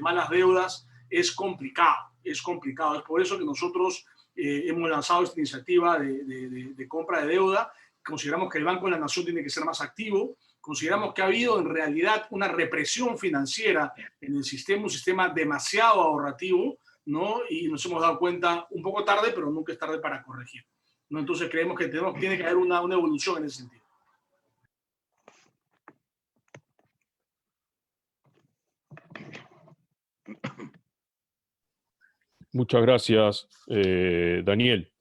malas deudas, es complicado, es complicado. Es por eso que nosotros hemos lanzado esta iniciativa de compra de deuda. Consideramos que el Banco de la Nación tiene que ser más activo. Consideramos que ha habido en realidad una represión financiera en el sistema, un sistema demasiado ahorrativo, ¿no? Y nos hemos dado cuenta un poco tarde, pero nunca es tarde para corregir, ¿no? Entonces creemos que tiene que haber una evolución en ese sentido. Muchas gracias, Daniel.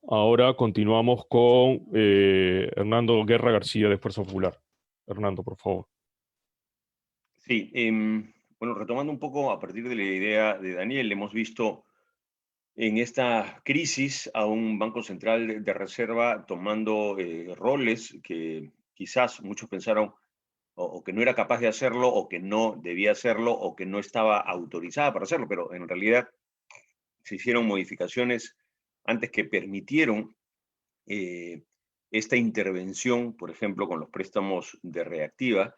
Ahora continuamos con Hernando Guerra García de Fuerza Popular. Hernando, por favor. Sí, bueno, retomando un poco a partir de la idea de Daniel, hemos visto en esta crisis a un Banco Central de Reserva tomando roles que quizás muchos pensaron o que no era capaz de hacerlo, o que no debía hacerlo, o que no estaba autorizada para hacerlo, pero en realidad se hicieron modificaciones antes que permitieron esta intervención, por ejemplo, con los préstamos de reactiva,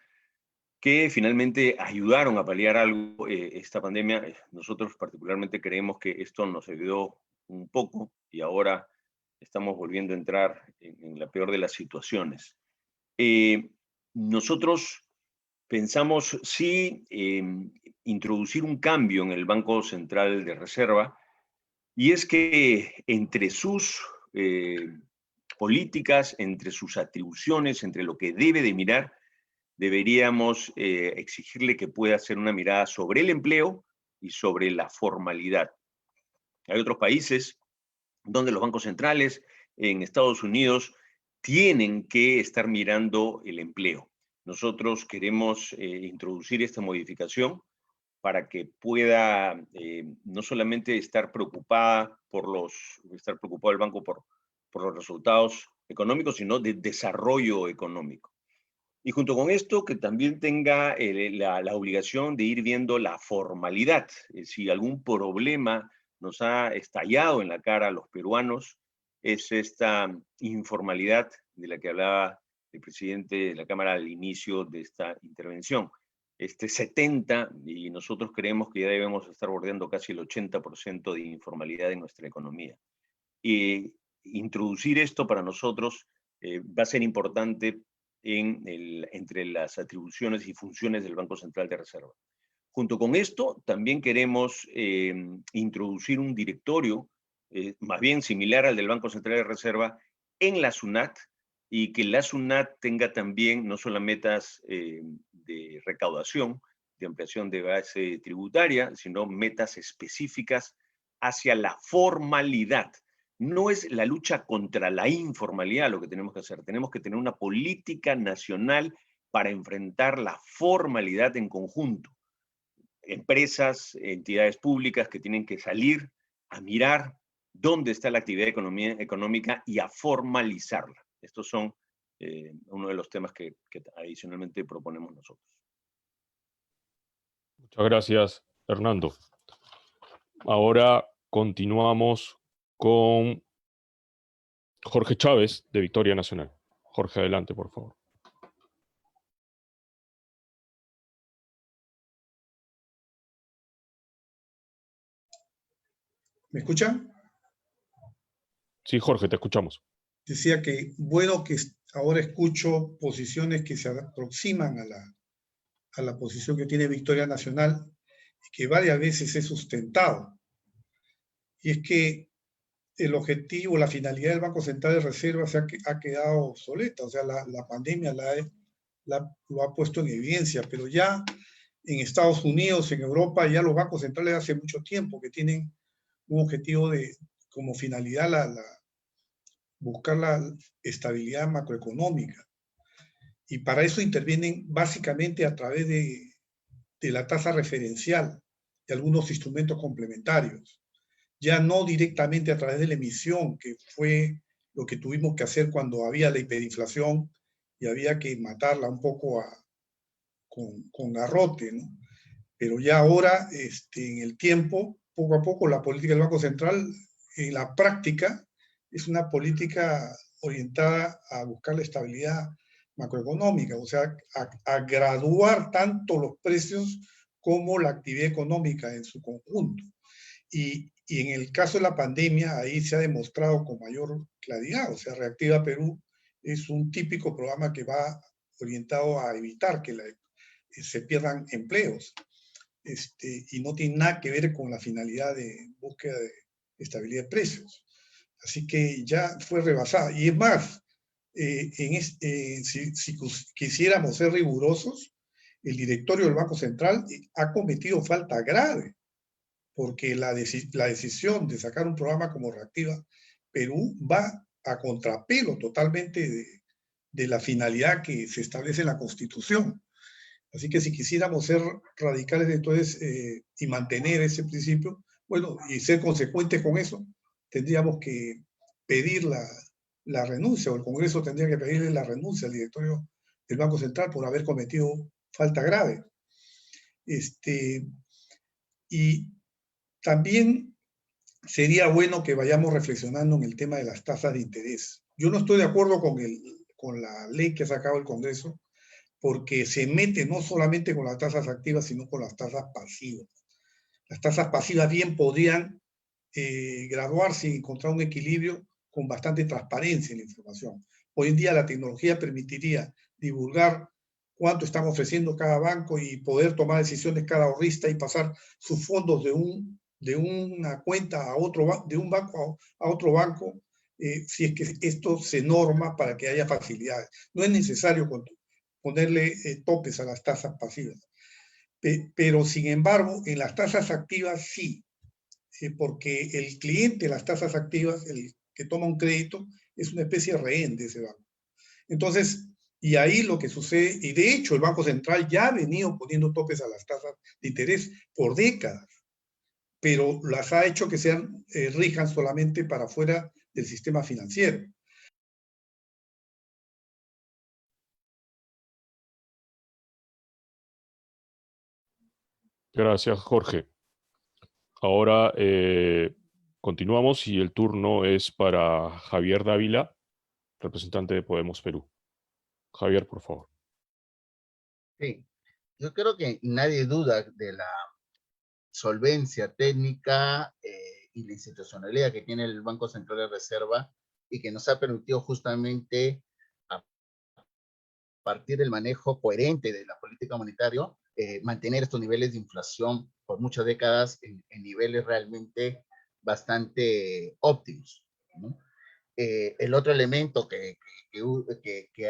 que finalmente ayudaron a paliar algo esta pandemia. Nosotros particularmente creemos que esto nos ayudó un poco y ahora estamos volviendo a entrar en la peor de las situaciones. Nosotros pensamos sí introducir un cambio en el Banco Central de Reserva, y es que entre sus políticas, entre sus atribuciones, entre lo que debe de mirar, deberíamos exigirle que pueda hacer una mirada sobre el empleo y sobre la formalidad. Hay otros países donde los bancos centrales, en Estados Unidos, tienen que estar mirando el empleo. Nosotros queremos introducir esta modificación para que pueda no solamente estar preocupado el banco por los resultados económicos, sino de desarrollo económico. Y junto con esto, que también tenga la obligación de ir viendo la formalidad. Si algún problema nos ha estallado en la cara a los peruanos, es esta informalidad de la que hablaba el presidente de la Cámara al inicio de esta intervención. 70, y nosotros creemos que ya debemos estar bordeando casi el 80% de informalidad en nuestra economía. Y introducir esto para nosotros va a ser importante entre las atribuciones y funciones del Banco Central de Reserva. Junto con esto, también queremos introducir un directorio, más bien similar al del Banco Central de Reserva, en la SUNAT, y que la SUNAT tenga también no solo metas de recaudación, de ampliación de base tributaria, sino metas específicas hacia la formalidad. No es la lucha contra la informalidad lo que tenemos que hacer. Tenemos que tener una política nacional para enfrentar la formalidad en conjunto. Empresas, entidades públicas que tienen que salir a mirar dónde está la actividad económica y a formalizarla. Estos son uno de los temas que adicionalmente proponemos nosotros. Muchas gracias, Hernando. Ahora continuamos con Jorge Chávez, de Victoria Nacional. Jorge, adelante, por favor. ¿Me escuchan? Sí, Jorge, te escuchamos. Decía que bueno que ahora escucho posiciones que se aproximan a la posición que tiene Victoria Nacional y que varias veces he sustentado. Y es que el objetivo, la finalidad del Banco Central de Reserva ha quedado obsoleta. O sea, la pandemia lo ha puesto en evidencia, pero ya en Estados Unidos, en Europa, ya los bancos centrales hace mucho tiempo que tienen un objetivo como finalidad buscar la estabilidad macroeconómica. Y para eso intervienen básicamente a través de la tasa referencial y algunos instrumentos complementarios. Ya no directamente a través de la emisión, que fue lo que tuvimos que hacer cuando había la hiperinflación y había que matarla un poco con garrote, ¿no? Pero ya ahora, en el tiempo, poco a poco, la política del Banco Central, en la práctica, es una política orientada a buscar la estabilidad macroeconómica, o sea, a graduar tanto los precios como la actividad económica en su conjunto. Y en el caso de la pandemia, ahí se ha demostrado con mayor claridad. O sea, Reactiva Perú es un típico programa que va orientado a evitar que se pierdan empleos. Y no tiene nada que ver con la finalidad de búsqueda de estabilidad de precios. Así que ya fue rebasada. Y es más, si quisiéramos ser rigurosos, el directorio del Banco Central ha cometido falta grave, porque la decisión de sacar un programa como Reactiva Perú va a contrapelo totalmente de la finalidad que se establece en la Constitución. Así que si quisiéramos ser radicales entonces y mantener ese principio, bueno, y ser consecuentes con eso, tendríamos que pedir la renuncia, o el Congreso tendría que pedirle la renuncia al directorio del Banco Central por haber cometido falta grave. Y también sería bueno que vayamos reflexionando en el tema de las tasas de interés. Yo no estoy de acuerdo con la ley que ha sacado el Congreso, porque se mete no solamente con las tasas activas, sino con las tasas pasivas. Las tasas pasivas bien podrían graduarse y encontrar un equilibrio con bastante transparencia en la información. Hoy en día la tecnología permitiría divulgar cuánto están ofreciendo cada banco y poder tomar decisiones cada ahorrista y pasar sus fondos de una cuenta a otro, de un banco a otro banco, si es que esto se norma para que haya facilidades. No es necesario ponerle topes a las tasas pasivas. Pero, sin embargo, en las tasas activas sí, porque el cliente de las tasas activas, el que toma un crédito, es una especie de rehén de ese banco. Entonces, y ahí lo que sucede, y de hecho el Banco Central ya ha venido poniendo topes a las tasas de interés por décadas, pero las ha hecho que sean, rijan solamente para fuera del sistema financiero. Gracias, Jorge. Ahora continuamos y el turno es para Javier Dávila, representante de Podemos Perú. Javier, por favor. Sí, yo creo que nadie duda de la solvencia técnica y la institucionalidad que tiene el Banco Central de Reserva y que nos ha permitido justamente, a partir del manejo coherente de la política monetaria, mantener estos niveles de inflación por muchas décadas en niveles realmente bastante óptimos, ¿no? El otro elemento que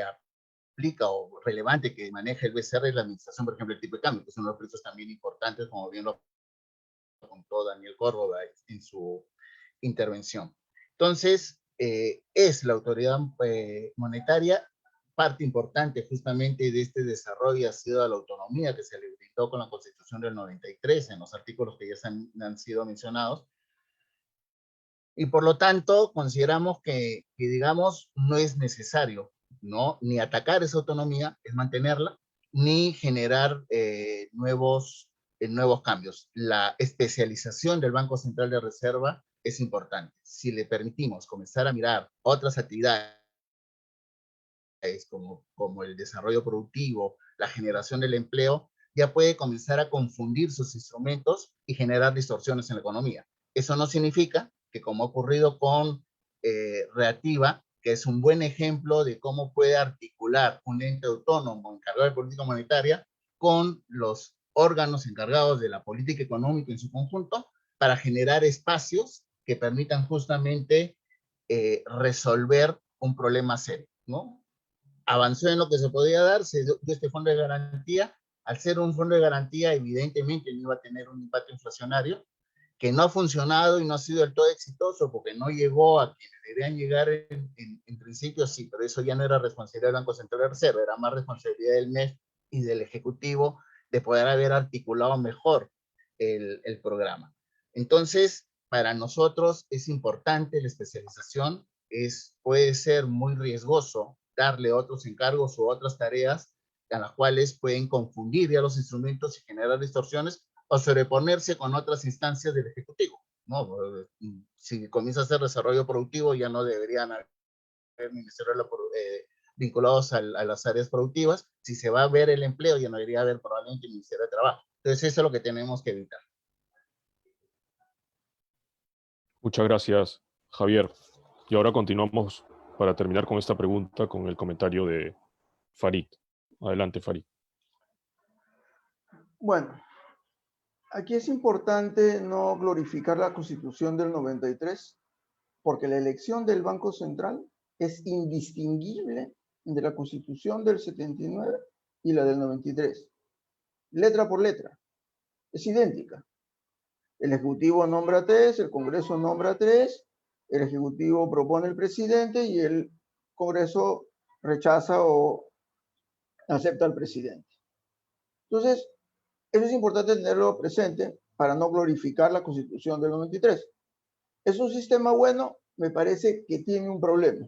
aplica o relevante que maneja el BCR es la administración, por ejemplo, el tipo de cambio, que son unos precios también importantes, como bien lo contó Daniel Córdoba en su intervención. Entonces, es la autoridad monetaria. Parte importante justamente de este desarrollo ha sido la autonomía que se le brindó con la Constitución del 93 en los artículos que ya han sido mencionados. Y por lo tanto, consideramos que digamos, no es necesario, ¿no? Ni atacar esa autonomía, es mantenerla, ni generar nuevos cambios. La especialización del Banco Central de Reserva es importante. Si le permitimos comenzar a mirar otras actividades como el desarrollo productivo, la generación del empleo, ya puede comenzar a confundir sus instrumentos y generar distorsiones en la economía. Eso no significa que, como ha ocurrido con Reactiva, que es un buen ejemplo de cómo puede articular un ente autónomo encargado de política monetaria con los órganos encargados de la política económica en su conjunto para generar espacios que permitan justamente resolver un problema serio, ¿no? Avanzó en lo que se podía dar, se dio este fondo de garantía. Al ser un fondo de garantía, evidentemente no iba a tener un impacto inflacionario, que no ha funcionado y no ha sido del todo exitoso porque no llegó a quienes deberían llegar en principio, sí, pero eso ya no era responsabilidad del Banco Central de Reserva, era más responsabilidad del MEF y del Ejecutivo de poder haber articulado mejor el programa. Entonces, para nosotros es importante la especialización, puede ser muy riesgoso darle otros encargos u otras tareas a las cuales pueden confundir ya los instrumentos y generar distorsiones o sobreponerse con otras instancias del Ejecutivo, ¿no? Si comienza a hacer desarrollo productivo, ya no deberían haber ministerios vinculados a las áreas productivas. Si se va a ver el empleo, ya no debería haber probablemente el Ministerio de Trabajo. Entonces, eso es lo que tenemos que evitar. Muchas gracias, Javier. Y ahora continuamos para terminar con esta pregunta con el comentario de Farid. Adelante, Farid. Bueno, aquí es importante no glorificar la Constitución del 93, porque la elección del Banco Central es indistinguible de la Constitución del 79 y la del 93. Letra por letra. Es idéntica. El Ejecutivo nombra 3, el Congreso nombra 3, el Ejecutivo propone el presidente y el Congreso rechaza o acepta al presidente. Entonces, eso es importante tenerlo presente para no glorificar la Constitución del 93. ¿Es un sistema bueno? Me parece que tiene un problema.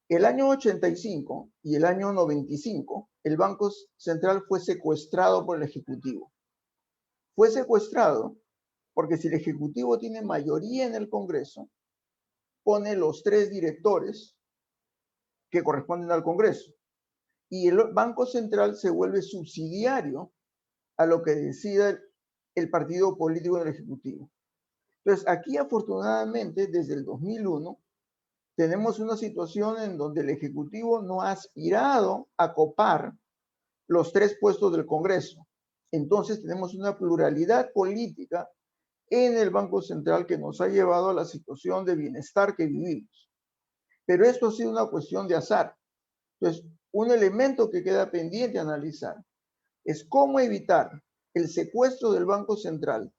El año 85 y el año 95, el Banco Central fue secuestrado por el Ejecutivo. Fue secuestrado porque si el Ejecutivo tiene mayoría en el Congreso, pone los 3 directores que corresponden al Congreso. Y el Banco Central se vuelve subsidiario a lo que decida el partido político del Ejecutivo. Entonces, aquí afortunadamente, desde el 2001, tenemos una situación en donde el Ejecutivo no ha aspirado a copar los 3 puestos del Congreso. Entonces, tenemos una pluralidad política en el Banco Central que nos ha llevado a la situación de bienestar que vivimos. Pero esto ha sido una cuestión de azar. Entonces, un elemento que queda pendiente a analizar es cómo evitar el secuestro del Banco Central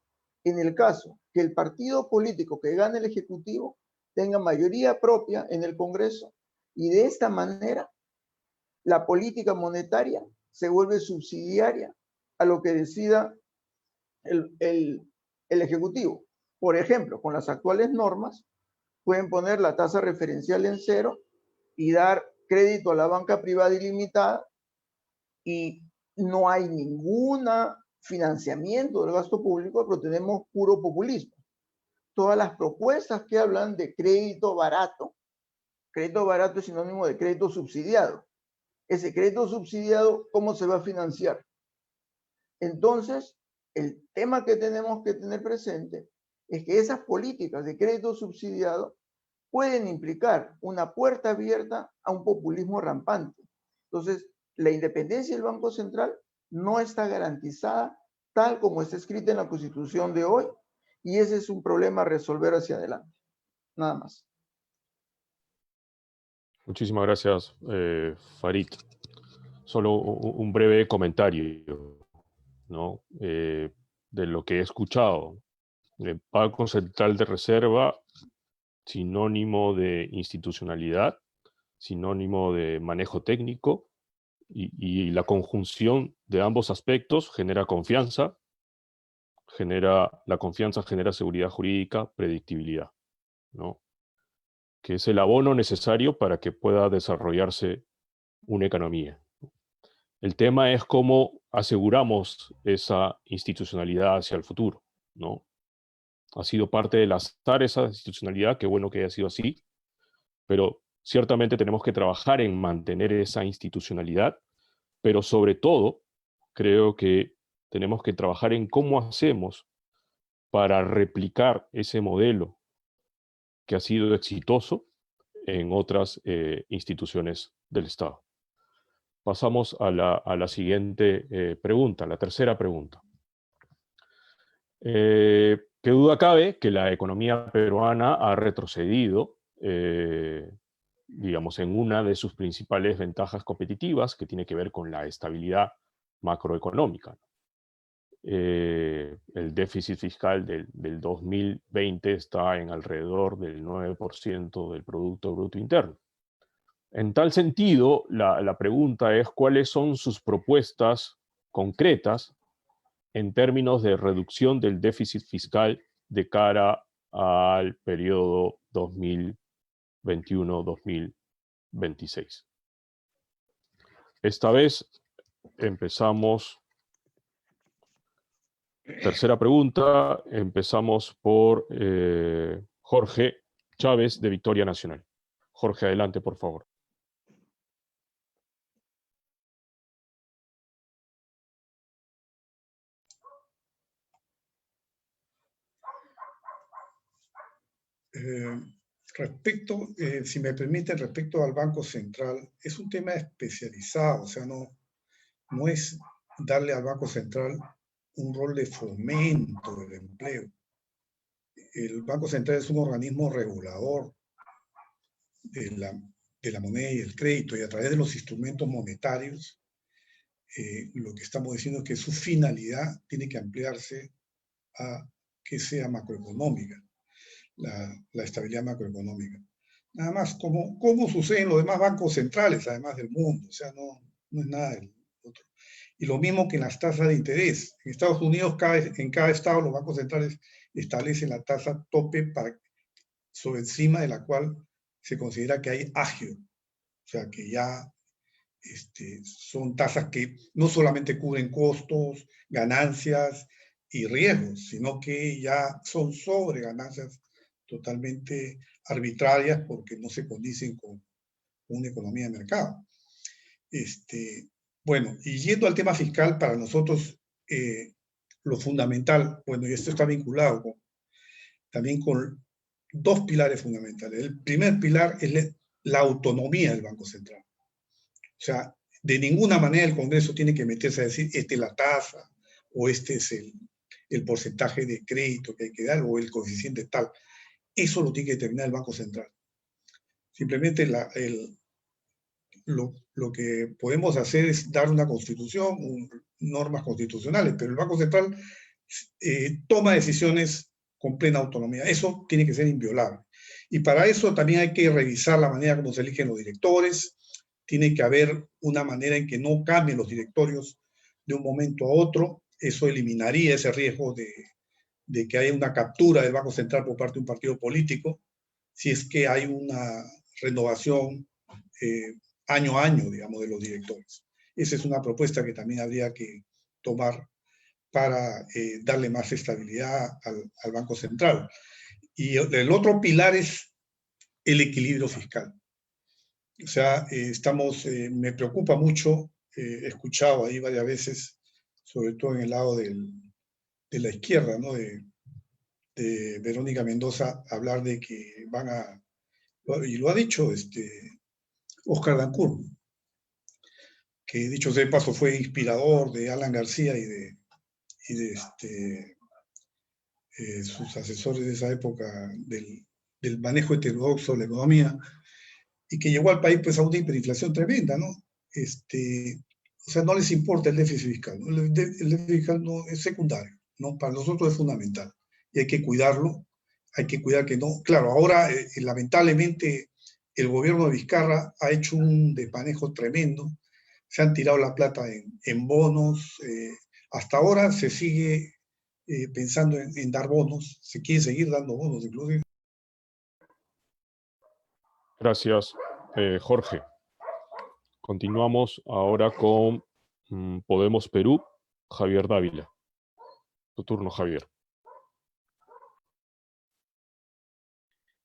en el caso que el partido político que gane el Ejecutivo tenga mayoría propia en el Congreso y de esta manera la política monetaria se vuelve subsidiaria a lo que decida el Ejecutivo. Por ejemplo, con las actuales normas pueden poner la tasa referencial en 0 y dar crédito a la banca privada ilimitada y no hay ningún financiamiento del gasto público, pero tenemos puro populismo. Todas las propuestas que hablan de crédito barato es sinónimo de crédito subsidiado. Ese crédito subsidiado, ¿cómo se va a financiar? Entonces, el tema que tenemos que tener presente es que esas políticas de crédito subsidiado pueden implicar una puerta abierta a un populismo rampante. Entonces, la independencia del Banco Central no está garantizada tal como está escrita en la Constitución de hoy, y ese es un problema a resolver hacia adelante. Nada más. Muchísimas gracias, Farid. Solo un breve comentario, ¿no? De lo que he escuchado. El Banco Central de Reserva, sinónimo de institucionalidad, sinónimo de manejo técnico, y la conjunción de ambos aspectos genera confianza, la confianza genera seguridad jurídica, predictibilidad, ¿no? Que es el abono necesario para que pueda desarrollarse una economía. El tema es cómo aseguramos esa institucionalidad hacia el futuro, ¿no? Ha sido parte del azar esa institucionalidad, qué bueno que haya sido así, pero ciertamente tenemos que trabajar en mantener esa institucionalidad, pero sobre todo creo que tenemos que trabajar en cómo hacemos para replicar ese modelo que ha sido exitoso en otras instituciones del Estado. Pasamos a la siguiente pregunta, la tercera pregunta. Qué duda cabe que la economía peruana ha retrocedido, digamos, en una de sus principales ventajas competitivas, que tiene que ver con la estabilidad macroeconómica. El déficit fiscal del 2020 está en alrededor del 9% del Producto Bruto Interno. En tal sentido, la pregunta es cuáles son sus propuestas concretas en términos de reducción del déficit fiscal de cara al periodo 2021-2026. Esta vez empezamos. Tercera pregunta, empezamos por Jorge Chávez de Victoria Nacional. Jorge, adelante, por favor. Si me permiten, respecto al Banco Central, es un tema especializado, o sea, no es darle al Banco Central un rol de fomento del empleo. El Banco Central es un organismo regulador de la moneda y el crédito, y a través de los instrumentos monetarios, lo que estamos diciendo es que su finalidad tiene que ampliarse a que sea macroeconómica, la estabilidad macroeconómica. Nada más, como sucede en los demás bancos centrales, además del mundo, o sea, no es nada del otro. Y lo mismo que en las tasas de interés. En Estados Unidos, en cada estado, los bancos centrales establecen la tasa tope sobre encima de la cual se considera que hay agio. O sea, que ya son tasas que no solamente cubren costos, ganancias y riesgos, sino que ya son sobre ganancias totalmente arbitrarias porque no se condicen con una economía de mercado. Bueno, y yendo al tema fiscal, para nosotros lo fundamental, bueno, y esto está vinculado también con dos pilares fundamentales. El primer pilar es la autonomía del Banco Central. O sea, de ninguna manera el Congreso tiene que meterse a decir, esta es la tasa, o este es el porcentaje de crédito que hay que dar, o el coeficiente tal. Eso lo tiene que determinar el Banco Central. Simplemente lo que podemos hacer es dar una constitución, normas constitucionales, pero el Banco Central toma decisiones con plena autonomía. Eso tiene que ser inviolable. Y para eso también hay que revisar la manera como se eligen los directores. Tiene que haber una manera en que no cambien los directorios de un momento a otro. Eso eliminaría ese riesgo de que haya una captura del Banco Central por parte de un partido político, si es que hay una renovación año a año, digamos, de los directores. Esa es una propuesta que también habría que tomar para darle más estabilidad al Banco Central. Y el otro pilar es el equilibrio fiscal. O sea, me preocupa mucho, he escuchado ahí varias veces, sobre todo en el lado de la izquierda, ¿no? de Verónica Mendoza, hablar de que y lo ha dicho Oscar Dancourt, que dicho sea de paso fue inspirador de Alan García y de sus asesores de esa época del manejo heterodoxo de la economía, y que llevó al país pues a una hiperinflación tremenda, ¿no? O sea, no les importa el déficit fiscal, ¿no? El déficit fiscal no, es secundario, ¿no? Para nosotros es fundamental, y hay que cuidarlo, hay que cuidar que no. Claro, ahora lamentablemente el gobierno de Vizcarra ha hecho un desmanejo tremendo, se han tirado la plata en bonos, hasta ahora se sigue pensando en dar bonos, se quiere seguir dando bonos inclusive. Gracias, Jorge. Continuamos ahora con Podemos Perú, Javier Dávila. Tu turno, Javier.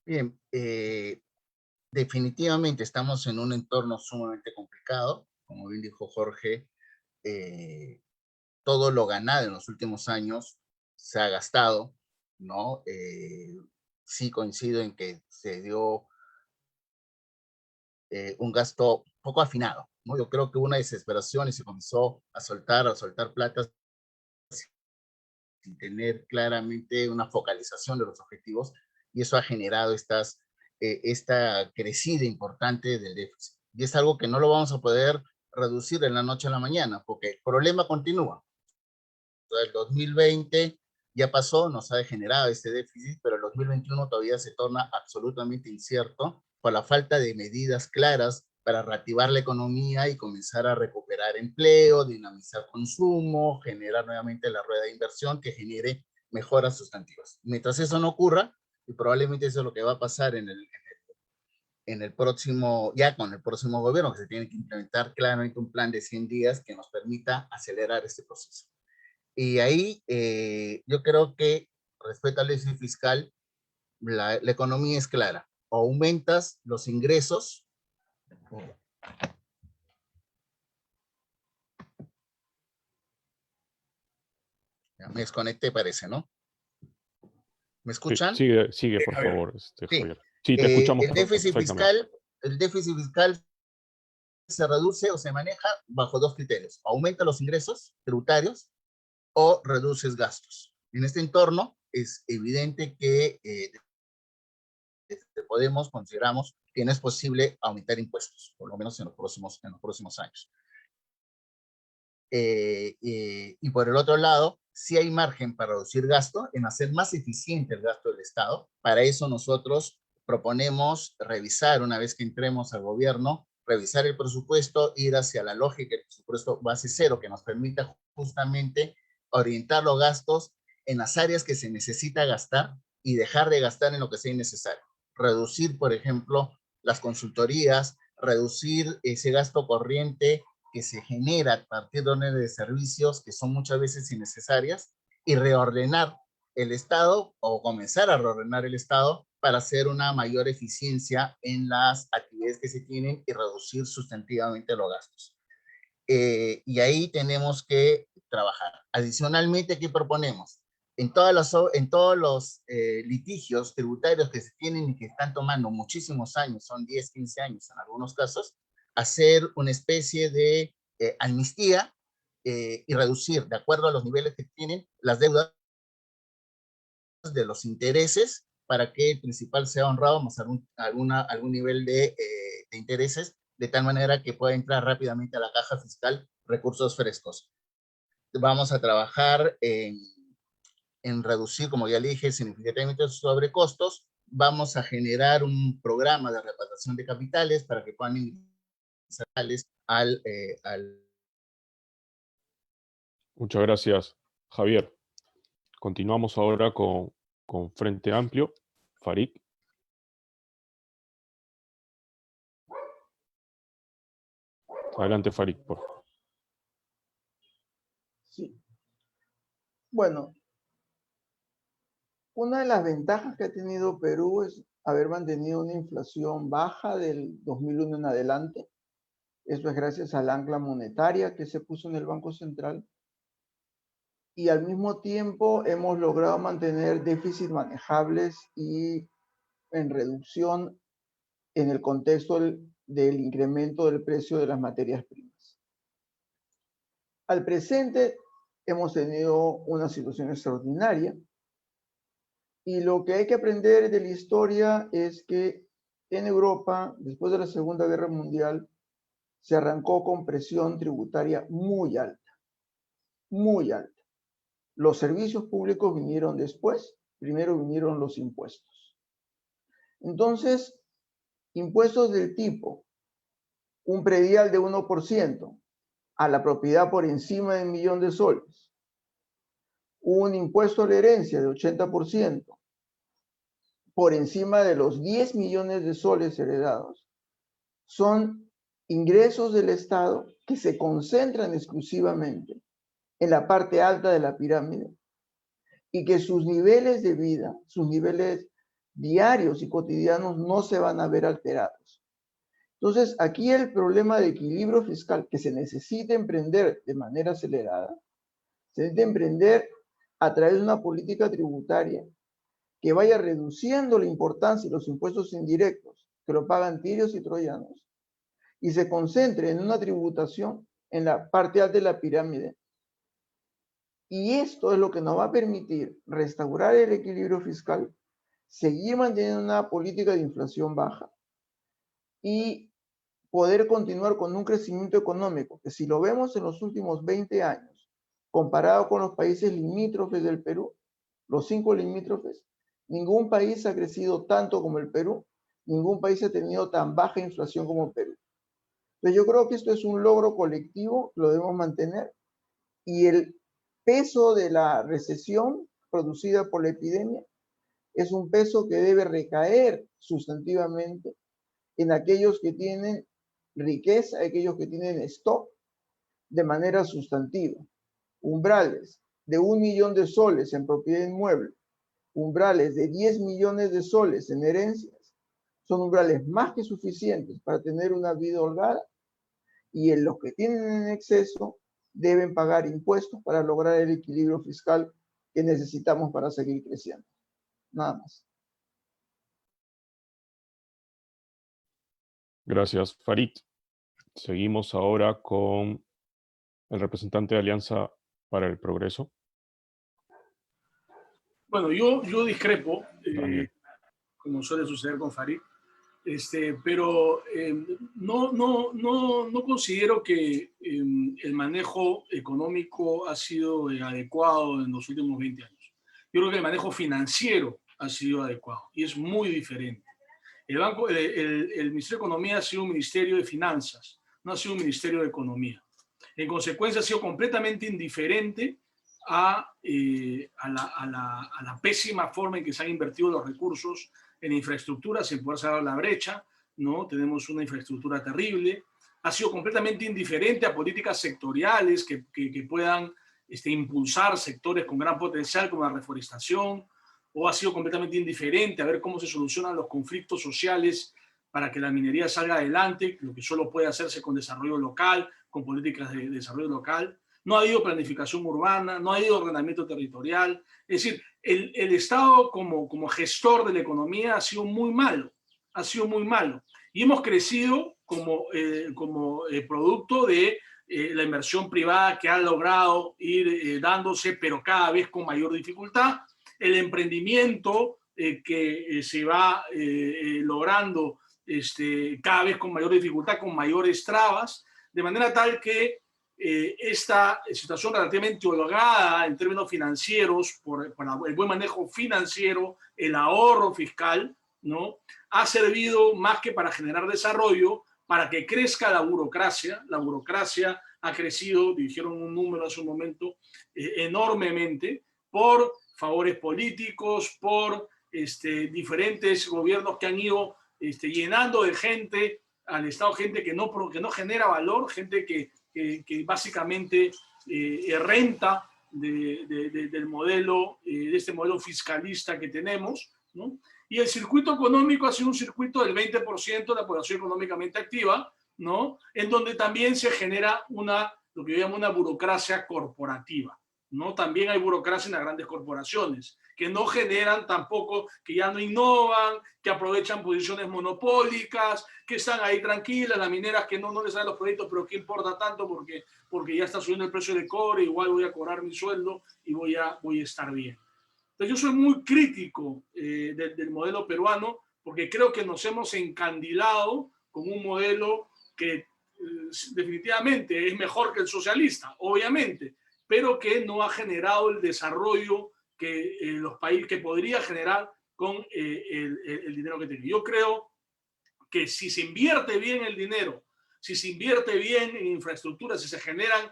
Bien, definitivamente estamos en un entorno sumamente complicado. Como bien dijo Jorge, todo lo ganado en los últimos años se ha gastado, ¿no? Sí coincido en que se dio un gasto poco afinado, ¿no? Yo creo que hubo una desesperación y se comenzó a soltar plata sin tener claramente una focalización de los objetivos, y eso ha generado esta crecida importante del déficit. Y es algo que no lo vamos a poder reducir de la noche a la mañana, porque el problema continúa. El 2020 ya pasó, nos ha generado este déficit, pero el 2021 todavía se torna absolutamente incierto por la falta de medidas claras para reactivar la economía y comenzar a recuperar empleo, dinamizar consumo, generar nuevamente la rueda de inversión que genere mejoras sustantivas. Mientras eso no ocurra, y probablemente eso es lo que va a pasar en el en el próximo, ya con el próximo gobierno, que se tiene que implementar claramente un plan de 100 días que nos permita acelerar este proceso. Y ahí yo creo que respecto al déficit fiscal, la economía es clara. O aumentas los ingresos, ya me desconecté parece, ¿no? ¿Me Sí, escuchan? sigue, por Javier. favor, Sí. Javier. Sí, te escuchamos El déficit fiscal se reduce o se maneja bajo dos criterios. Aumenta los ingresos tributarios o reduces gastos. En este entorno es evidente que Podemos consideramos que no es posible aumentar impuestos, por lo menos en los próximos años. Y por el otro lado, sí hay margen para reducir gasto, en hacer más eficiente el gasto del Estado. Para eso nosotros proponemos revisar, una vez que entremos al gobierno, revisar el presupuesto, ir hacia la lógica del presupuesto base cero, que nos permita justamente orientar los gastos en las áreas que se necesita gastar y dejar de gastar en lo que sea innecesario. Reducir, por ejemplo, las consultorías, reducir ese gasto corriente que se genera a partir de órdenes de servicios que son muchas veces innecesarias, y reordenar el Estado o comenzar a reordenar el Estado para hacer una mayor eficiencia en las actividades que se tienen y reducir sustantivamente los gastos. Y ahí tenemos que trabajar. Adicionalmente, ¿qué proponemos? En todos los litigios tributarios que se tienen y que están tomando muchísimos años, son 10, 15 años en algunos casos, hacer una especie de amnistía y reducir, de acuerdo a los niveles que tienen, las deudas de los intereses para que el principal sea honrado más algún nivel de intereses, de tal manera que pueda entrar rápidamente a la caja fiscal recursos frescos. Vamos a trabajar en reducir, como ya le dije, significativamente los sobrecostos. Vamos a generar un programa de repatriación de capitales para que puedan ingresar al Muchas gracias, Javier. Continuamos ahora con Frente Amplio. Farid. Adelante, Farid, por favor. Sí. Bueno, una de las ventajas que ha tenido Perú es haber mantenido una inflación baja del 2001 en adelante. Eso es gracias al ancla monetaria que se puso en el Banco Central. Y al mismo tiempo hemos logrado mantener déficits manejables y en reducción en el contexto del incremento del precio de las materias primas. Al presente hemos tenido una situación extraordinaria y lo que hay que aprender de la historia es que en Europa, después de la Segunda Guerra Mundial, se arrancó con presión tributaria muy alta, muy alta. Los servicios públicos vinieron después, primero vinieron los impuestos. Entonces, impuestos del tipo, un predial de 1% a la propiedad por encima de 1 millón de soles, un impuesto a la herencia de 80% por encima de los 10 millones de soles heredados, son ingresos del Estado que se concentran exclusivamente en la parte alta de la pirámide y que sus niveles de vida, sus niveles diarios y cotidianos no se van a ver alterados. Entonces, aquí el problema de equilibrio fiscal que se necesita emprender de manera acelerada, se necesita emprender a través de una política tributaria que vaya reduciendo la importancia de los impuestos indirectos que lo pagan tirios y troyanos y se concentre en una tributación en la parte alta de la pirámide. Y esto es lo que nos va a permitir restaurar el equilibrio fiscal, seguir manteniendo una política de inflación baja y poder continuar con un crecimiento económico que, si lo vemos en los últimos 20 años, comparado con los países limítrofes del Perú, los 5 limítrofes, ningún país ha crecido tanto como el Perú, ningún país ha tenido tan baja inflación como el Perú. Entonces yo creo que esto es un logro colectivo, lo debemos mantener, y el peso de la recesión producida por la epidemia es un peso que debe recaer sustantivamente en aquellos que tienen riqueza, aquellos que tienen stock, de manera sustantiva. Umbrales de 1 millón de soles en propiedad inmueble, umbrales de 10 millones de soles en herencias, son umbrales más que suficientes para tener una vida holgada, y en los que tienen en exceso deben pagar impuestos para lograr el equilibrio fiscal que necesitamos para seguir creciendo. Nada más. Gracias, Farid. Seguimos ahora con el representante de Alianza para el Progreso. Bueno, yo discrepo, Daniel. como suele suceder con Farid, pero no considero que el manejo económico ha sido adecuado en los últimos 20 años. Yo creo que el manejo financiero ha sido adecuado y es muy diferente. El Ministerio de Economía ha sido un ministerio de finanzas, no ha sido un ministerio de economía. En consecuencia, ha sido completamente indiferente a la pésima forma en que se han invertido los recursos en infraestructura sin poder cerrar la brecha, ¿no? Tenemos una infraestructura terrible. Ha sido completamente indiferente a políticas sectoriales que puedan impulsar sectores con gran potencial como la reforestación, o ha sido completamente indiferente a ver cómo se solucionan los conflictos sociales para que la minería salga adelante, lo que solo puede hacerse con desarrollo local, con políticas de desarrollo local. No ha habido planificación urbana, no ha habido ordenamiento territorial. Es decir, el Estado como gestor de la economía ha sido muy malo, ha sido muy malo. Y hemos crecido como producto de la inversión privada que ha logrado ir dándose, pero cada vez con mayor dificultad. El emprendimiento que se va logrando cada vez con mayor dificultad, con mayores trabas, de manera tal que esta situación relativamente holgada en términos financieros, por el buen manejo financiero, el ahorro fiscal, ¿no? Ha servido más que para generar desarrollo, para que crezca la burocracia. La burocracia ha crecido, dijeron un número hace un momento, enormemente, por favores políticos, por diferentes gobiernos que han ido llenando de gente al Estado, gente que no genera valor, gente que básicamente renta del modelo, de este modelo fiscalista que tenemos, ¿no? Y el circuito económico ha sido un circuito del 20% de la población económicamente activa, ¿no? En donde también se genera lo que yo llamo una burocracia corporativa, ¿no? También hay burocracia en las grandes corporaciones, que no generan tampoco, que ya no innovan, que aprovechan posiciones monopólicas, que están ahí tranquilas, las mineras que no les salen los proyectos, pero ¿qué importa tanto? Porque ya está subiendo el precio de cobre, igual voy a cobrar mi sueldo y voy a estar bien. Entonces yo soy muy crítico del modelo peruano, porque creo que nos hemos encandilado con un modelo que definitivamente es mejor que el socialista, obviamente, pero que no ha generado el desarrollo que los países que podría generar con el dinero que tiene. Yo creo que si se invierte bien el dinero, si se invierte bien en infraestructura, si se generan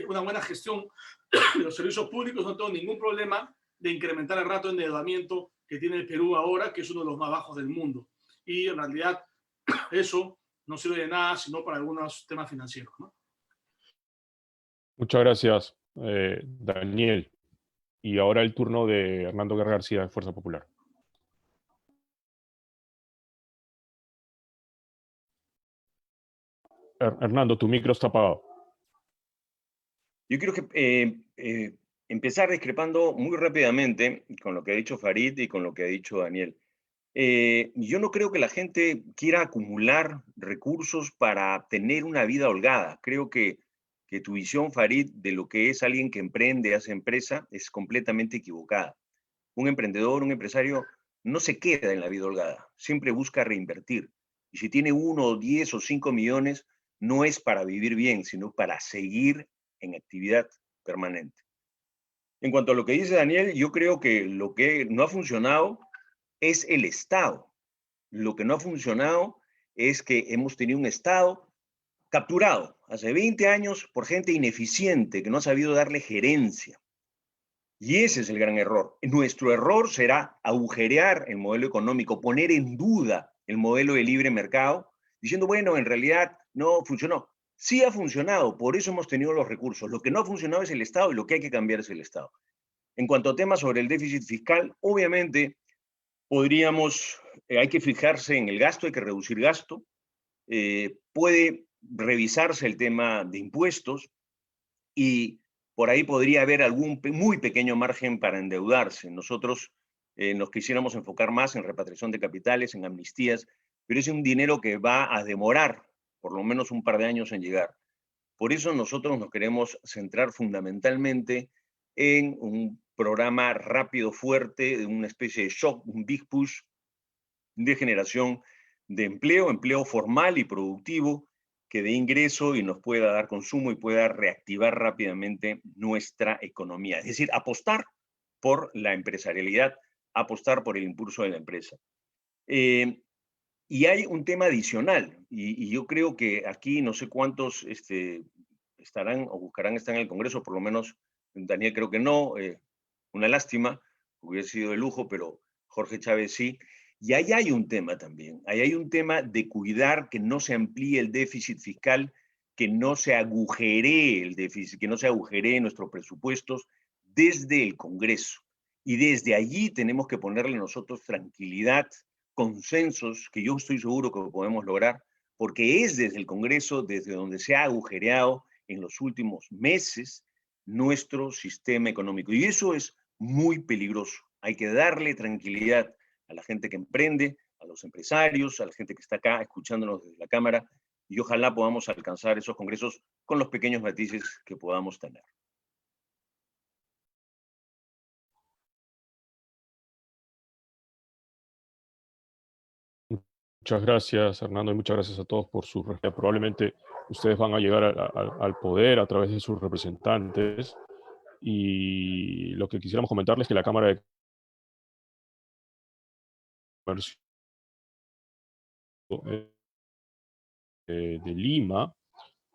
una buena gestión de los servicios públicos, no tengo ningún problema de incrementar el rato de endeudamiento que tiene el Perú ahora, que es uno de los más bajos del mundo. Y en realidad eso no sirve de nada, sino para algunos temas financieros, ¿no? Muchas gracias, Daniel. Y ahora el turno de Hernando Guerra García, de Fuerza Popular. Hernando, tu micro está apagado. Yo quiero que empezar discrepando muy rápidamente con lo que ha dicho Farid y con lo que ha dicho Daniel. Yo no creo que la gente quiera acumular recursos para tener una vida holgada. Creo que tu visión, Farid, de lo que es alguien que emprende, hace empresa, es completamente equivocada. Un emprendedor, un empresario, no se queda en la vida holgada, siempre busca reinvertir. Y si tiene 1, 10 o 5 millones, no es para vivir bien, sino para seguir en actividad permanente. En cuanto a lo que dice Daniel, yo creo que lo que no ha funcionado es el Estado. Lo que no ha funcionado es que hemos tenido un Estado capturado hace 20 años por gente ineficiente que no ha sabido darle gerencia. Y ese es el gran error. Nuestro error será agujerear el modelo económico, poner en duda el modelo de libre mercado, diciendo, bueno, en realidad no funcionó. Sí ha funcionado, por eso hemos tenido los recursos. Lo que no ha funcionado es el Estado y lo que hay que cambiar es el Estado. En cuanto a temas sobre el déficit fiscal, obviamente hay que fijarse en el gasto, hay que reducir gasto, puede revisarse el tema de impuestos y por ahí podría haber algún muy pequeño margen para endeudarse. Nosotros nos quisiéramos enfocar más en repatriación de capitales, en amnistías, pero es un dinero que va a demorar por lo menos un par de años en llegar. Por eso nosotros nos queremos centrar fundamentalmente en un programa rápido, fuerte, una especie de shock, un big push de generación de empleo, empleo formal y productivo, que dé ingreso y nos pueda dar consumo y pueda reactivar rápidamente nuestra economía. Es decir, apostar por la empresarialidad, apostar por el impulso de la empresa. Y hay un tema adicional, y yo creo que aquí no sé cuántos estarán o buscarán estar en el Congreso, por lo menos Daniel creo que no, una lástima, hubiera sido de lujo, pero Jorge Chávez sí. Y ahí hay un tema también, ahí hay un tema de cuidar que no se amplíe el déficit fiscal, que no se agujeree el déficit, que no se agujeree nuestros presupuestos desde el Congreso. Y desde allí tenemos que ponerle nosotros tranquilidad, consensos, que yo estoy seguro que podemos lograr, porque es desde el Congreso, desde donde se ha agujereado en los últimos meses nuestro sistema económico. Y eso es muy peligroso. Hay que darle tranquilidad a la gente que emprende, a los empresarios, a la gente que está acá escuchándonos desde la Cámara, y ojalá podamos alcanzar esos congresos con los pequeños matices que podamos tener. Muchas gracias, Hernando, y muchas gracias a todos por su respuesta. Probablemente ustedes van a llegar al poder a través de sus representantes, y lo que quisiéramos comentarles es que la Cámara de Comercio de Lima,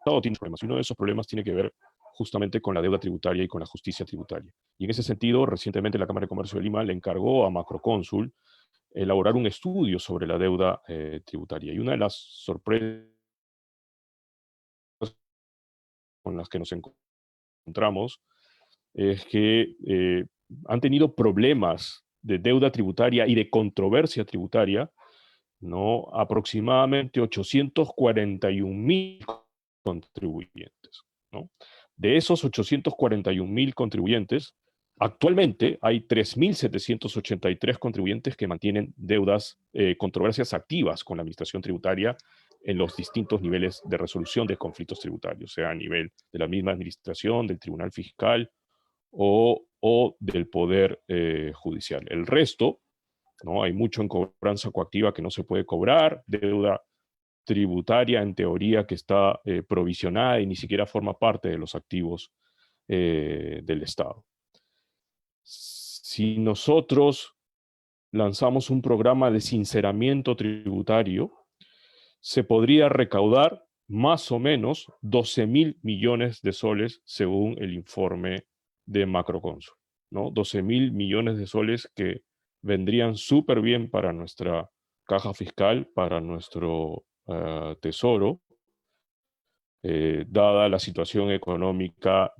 todo tiene problemas, y uno de esos problemas tiene que ver justamente con la deuda tributaria y con la justicia tributaria. Y en ese sentido, recientemente la Cámara de Comercio de Lima le encargó a Macrocónsul elaborar un estudio sobre la deuda tributaria. Y una de las sorpresas con las que nos encontramos es que han tenido problemas de deuda tributaria y de controversia tributaria, ¿no? Aproximadamente 841.000 contribuyentes, ¿no? De esos 841.000 contribuyentes, actualmente hay 3.783 contribuyentes que mantienen deudas, controversias activas con la administración tributaria en los distintos niveles de resolución de conflictos tributarios, sea a nivel de la misma administración, del Tribunal Fiscal o del Poder Judicial. El resto, ¿no? Hay mucho en cobranza coactiva que no se puede cobrar, deuda tributaria en teoría que está provisionada y ni siquiera forma parte de los activos del Estado. Si nosotros lanzamos un programa de sinceramiento tributario, se podría recaudar más o menos 12.000 millones de soles según el informe de Macrocónsul, ¿no? 12.000 millones de soles que vendrían súper bien para nuestra caja fiscal, para nuestro tesoro, dada la situación económica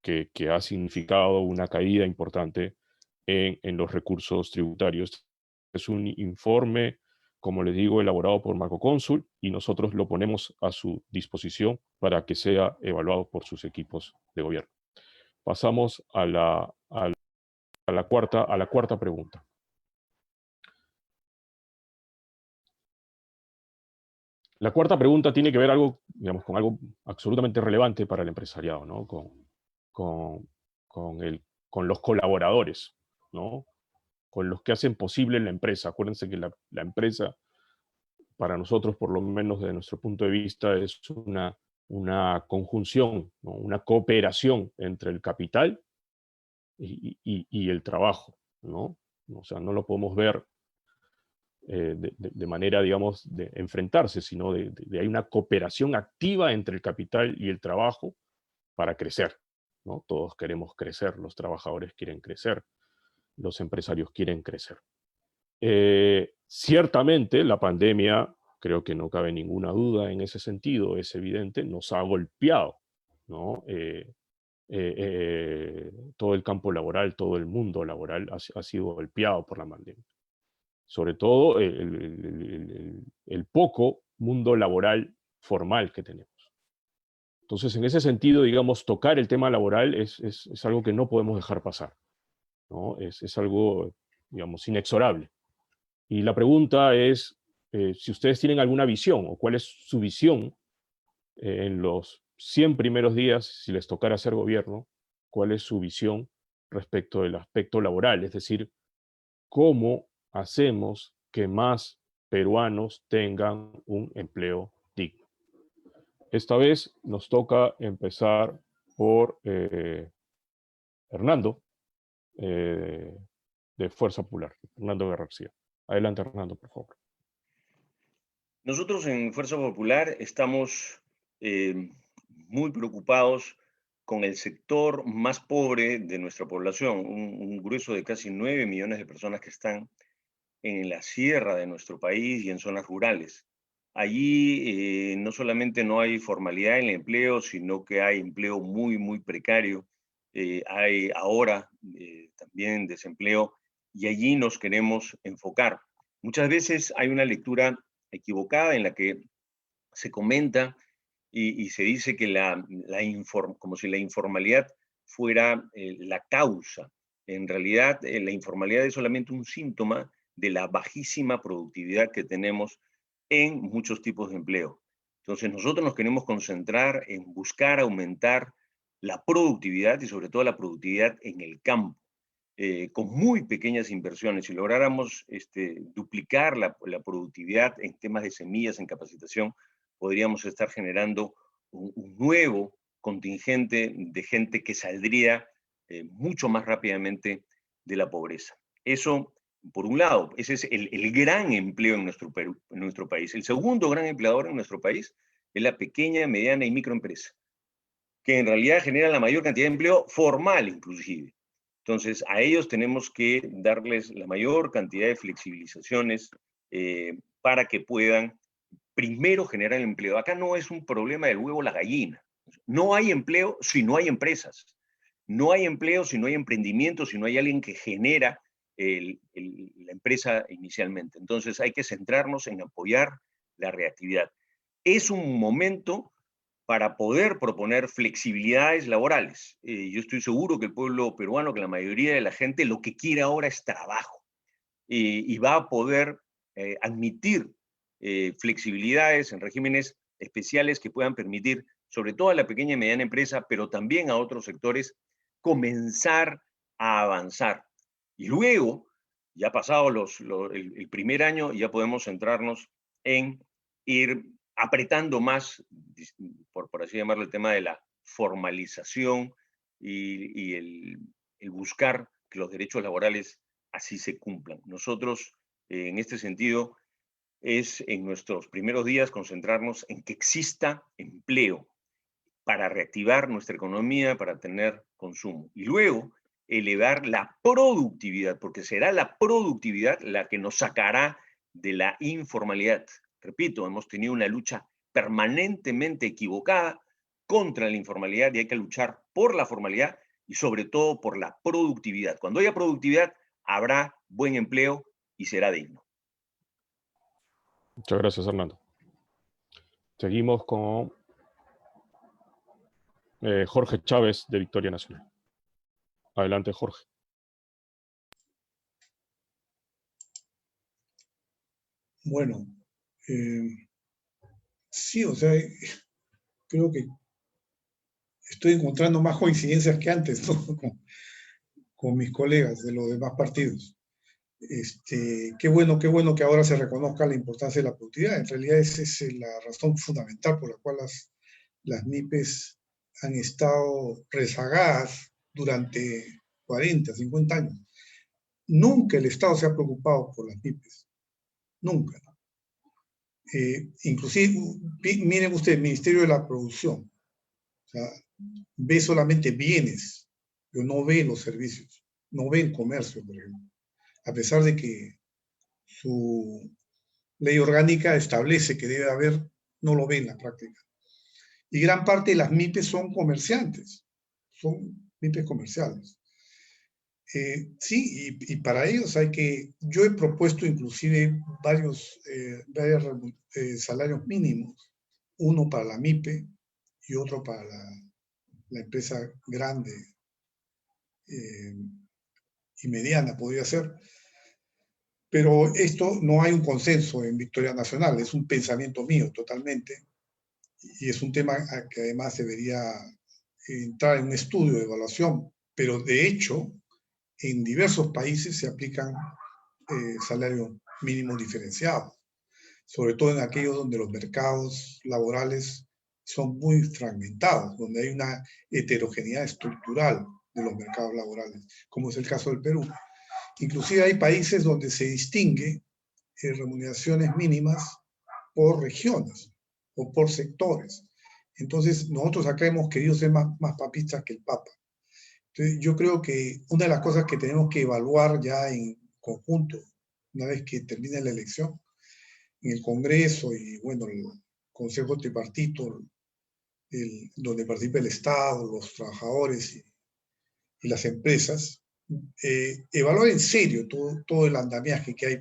que ha significado una caída importante en los recursos tributarios. Es un informe, como les digo, elaborado por Macrocónsul, y nosotros lo ponemos a su disposición para que sea evaluado por sus equipos de gobierno. Pasamos a la cuarta pregunta. La cuarta pregunta tiene que ver con algo absolutamente relevante para el empresariado, ¿no? Con los colaboradores, ¿no? Con los que hacen posible la empresa. Acuérdense que la empresa, para nosotros, por lo menos desde nuestro punto de vista, es una conjunción, ¿no? Una cooperación entre el capital y el trabajo, ¿no? O sea, no lo podemos ver de manera, digamos, de enfrentarse, sino hay una cooperación activa entre el capital y el trabajo para crecer, ¿no? Todos queremos crecer, los trabajadores quieren crecer, los empresarios quieren crecer. Ciertamente la pandemia, creo que no cabe ninguna duda en ese sentido, es evidente, nos ha golpeado, ¿no? Todo el campo laboral, todo el mundo laboral ha sido golpeado por la pandemia. Sobre todo el poco mundo laboral formal que tenemos. Entonces, en ese sentido, digamos, tocar el tema laboral es algo que no podemos dejar pasar, ¿no? Es algo, digamos, inexorable. Y la pregunta es si ustedes tienen alguna visión o cuál es su visión en los 100 primeros días, si les tocara hacer gobierno, cuál es su visión respecto del aspecto laboral, es decir, cómo hacemos que más peruanos tengan un empleo digno. Esta vez nos toca empezar por Hernando, de Fuerza Popular, Hernando García. Adelante, Hernando, por favor. Nosotros en Fuerza Popular estamos muy preocupados con el sector más pobre de nuestra población, un grueso de casi 9 millones de personas que están en la sierra de nuestro país y en zonas rurales. Allí no solamente no hay formalidad en el empleo, sino que hay empleo muy, muy precario. Hay ahora también desempleo y allí nos queremos enfocar. Muchas veces hay una lectura equivocada en la que se comenta y se dice que como si la informalidad fuera la causa. En realidad, la informalidad es solamente un síntoma de la bajísima productividad que tenemos en muchos tipos de empleo. Entonces, nosotros nos queremos concentrar en buscar aumentar la productividad y sobre todo la productividad en el campo. Con muy pequeñas inversiones, si lográramos duplicar la productividad en temas de semillas, en capacitación, podríamos estar generando un nuevo contingente de gente que saldría mucho más rápidamente de la pobreza. Eso, por un lado, ese es el gran empleo en nuestro país. El segundo gran empleador en nuestro país es la pequeña, mediana y microempresa, que en realidad genera la mayor cantidad de empleo formal inclusive. Entonces, a ellos tenemos que darles la mayor cantidad de flexibilizaciones para que puedan primero generar el empleo. Acá no es un problema del huevo o la gallina. No hay empleo si no hay empresas. No hay empleo si no hay emprendimiento, si no hay alguien que genera la empresa inicialmente. Entonces, hay que centrarnos en apoyar la reactividad. Es un momento para poder proponer flexibilidades laborales. Yo estoy seguro que el pueblo peruano, que la mayoría de la gente lo que quiere ahora es trabajo y va a poder admitir flexibilidades en regímenes especiales que puedan permitir, sobre todo a la pequeña y mediana empresa, pero también a otros sectores, comenzar a avanzar. Y luego, ya pasado el primer año, ya podemos centrarnos en ir apretando más, por así llamarlo, el tema de la formalización y el buscar que los derechos laborales así se cumplan. Nosotros, en este sentido, es en nuestros primeros días concentrarnos en que exista empleo para reactivar nuestra economía, para tener consumo. Y luego, elevar la productividad, porque será la productividad la que nos sacará de la informalidad. Repito, hemos tenido una lucha permanentemente equivocada contra la informalidad y hay que luchar por la formalidad y sobre todo por la productividad. Cuando haya productividad, habrá buen empleo y será digno. Muchas gracias, Hernando. Seguimos con Jorge Chávez, de Victoria Nacional. Adelante, Jorge. Bueno, sí, o sea, creo que estoy encontrando más coincidencias que antes, ¿no? con mis colegas de los demás partidos. Qué bueno que ahora se reconozca la importancia de la productividad. En realidad esa es la razón fundamental por la cual las MIPES han estado rezagadas durante 40, 50 años. Nunca el Estado se ha preocupado por las MIPES. Nunca. Inclusive, miren ustedes, el Ministerio de la Producción. O sea, ve solamente bienes, pero no ve los servicios. No ve el comercio, por ejemplo. A pesar de que su ley orgánica establece que debe haber, no lo ve en la práctica. Y gran parte de las MIPES son comerciantes, son MIPES comerciales. Sí, y para ellos yo he propuesto inclusive varios salarios mínimos, uno para la MIPE y otro para la empresa grande y mediana, podría ser. Pero esto no hay un consenso en Victoria Nacional, es un pensamiento mío totalmente, y es un tema que además debería entrar en un estudio de evaluación, pero de hecho, en diversos países se aplican salarios mínimos diferenciados, sobre todo en aquellos donde los mercados laborales son muy fragmentados, donde hay una heterogeneidad estructural de los mercados laborales, como es el caso del Perú. Inclusive hay países donde se distingue remuneraciones mínimas por regiones o por sectores. Entonces, nosotros acá hemos querido ser más papistas que el Papa. Entonces, yo creo que una de las cosas que tenemos que evaluar ya en conjunto, una vez que termine la elección, en el Congreso y, bueno, el Consejo Tripartito, donde participa el Estado, los trabajadores y las empresas, evaluar en serio todo el andamiaje que hay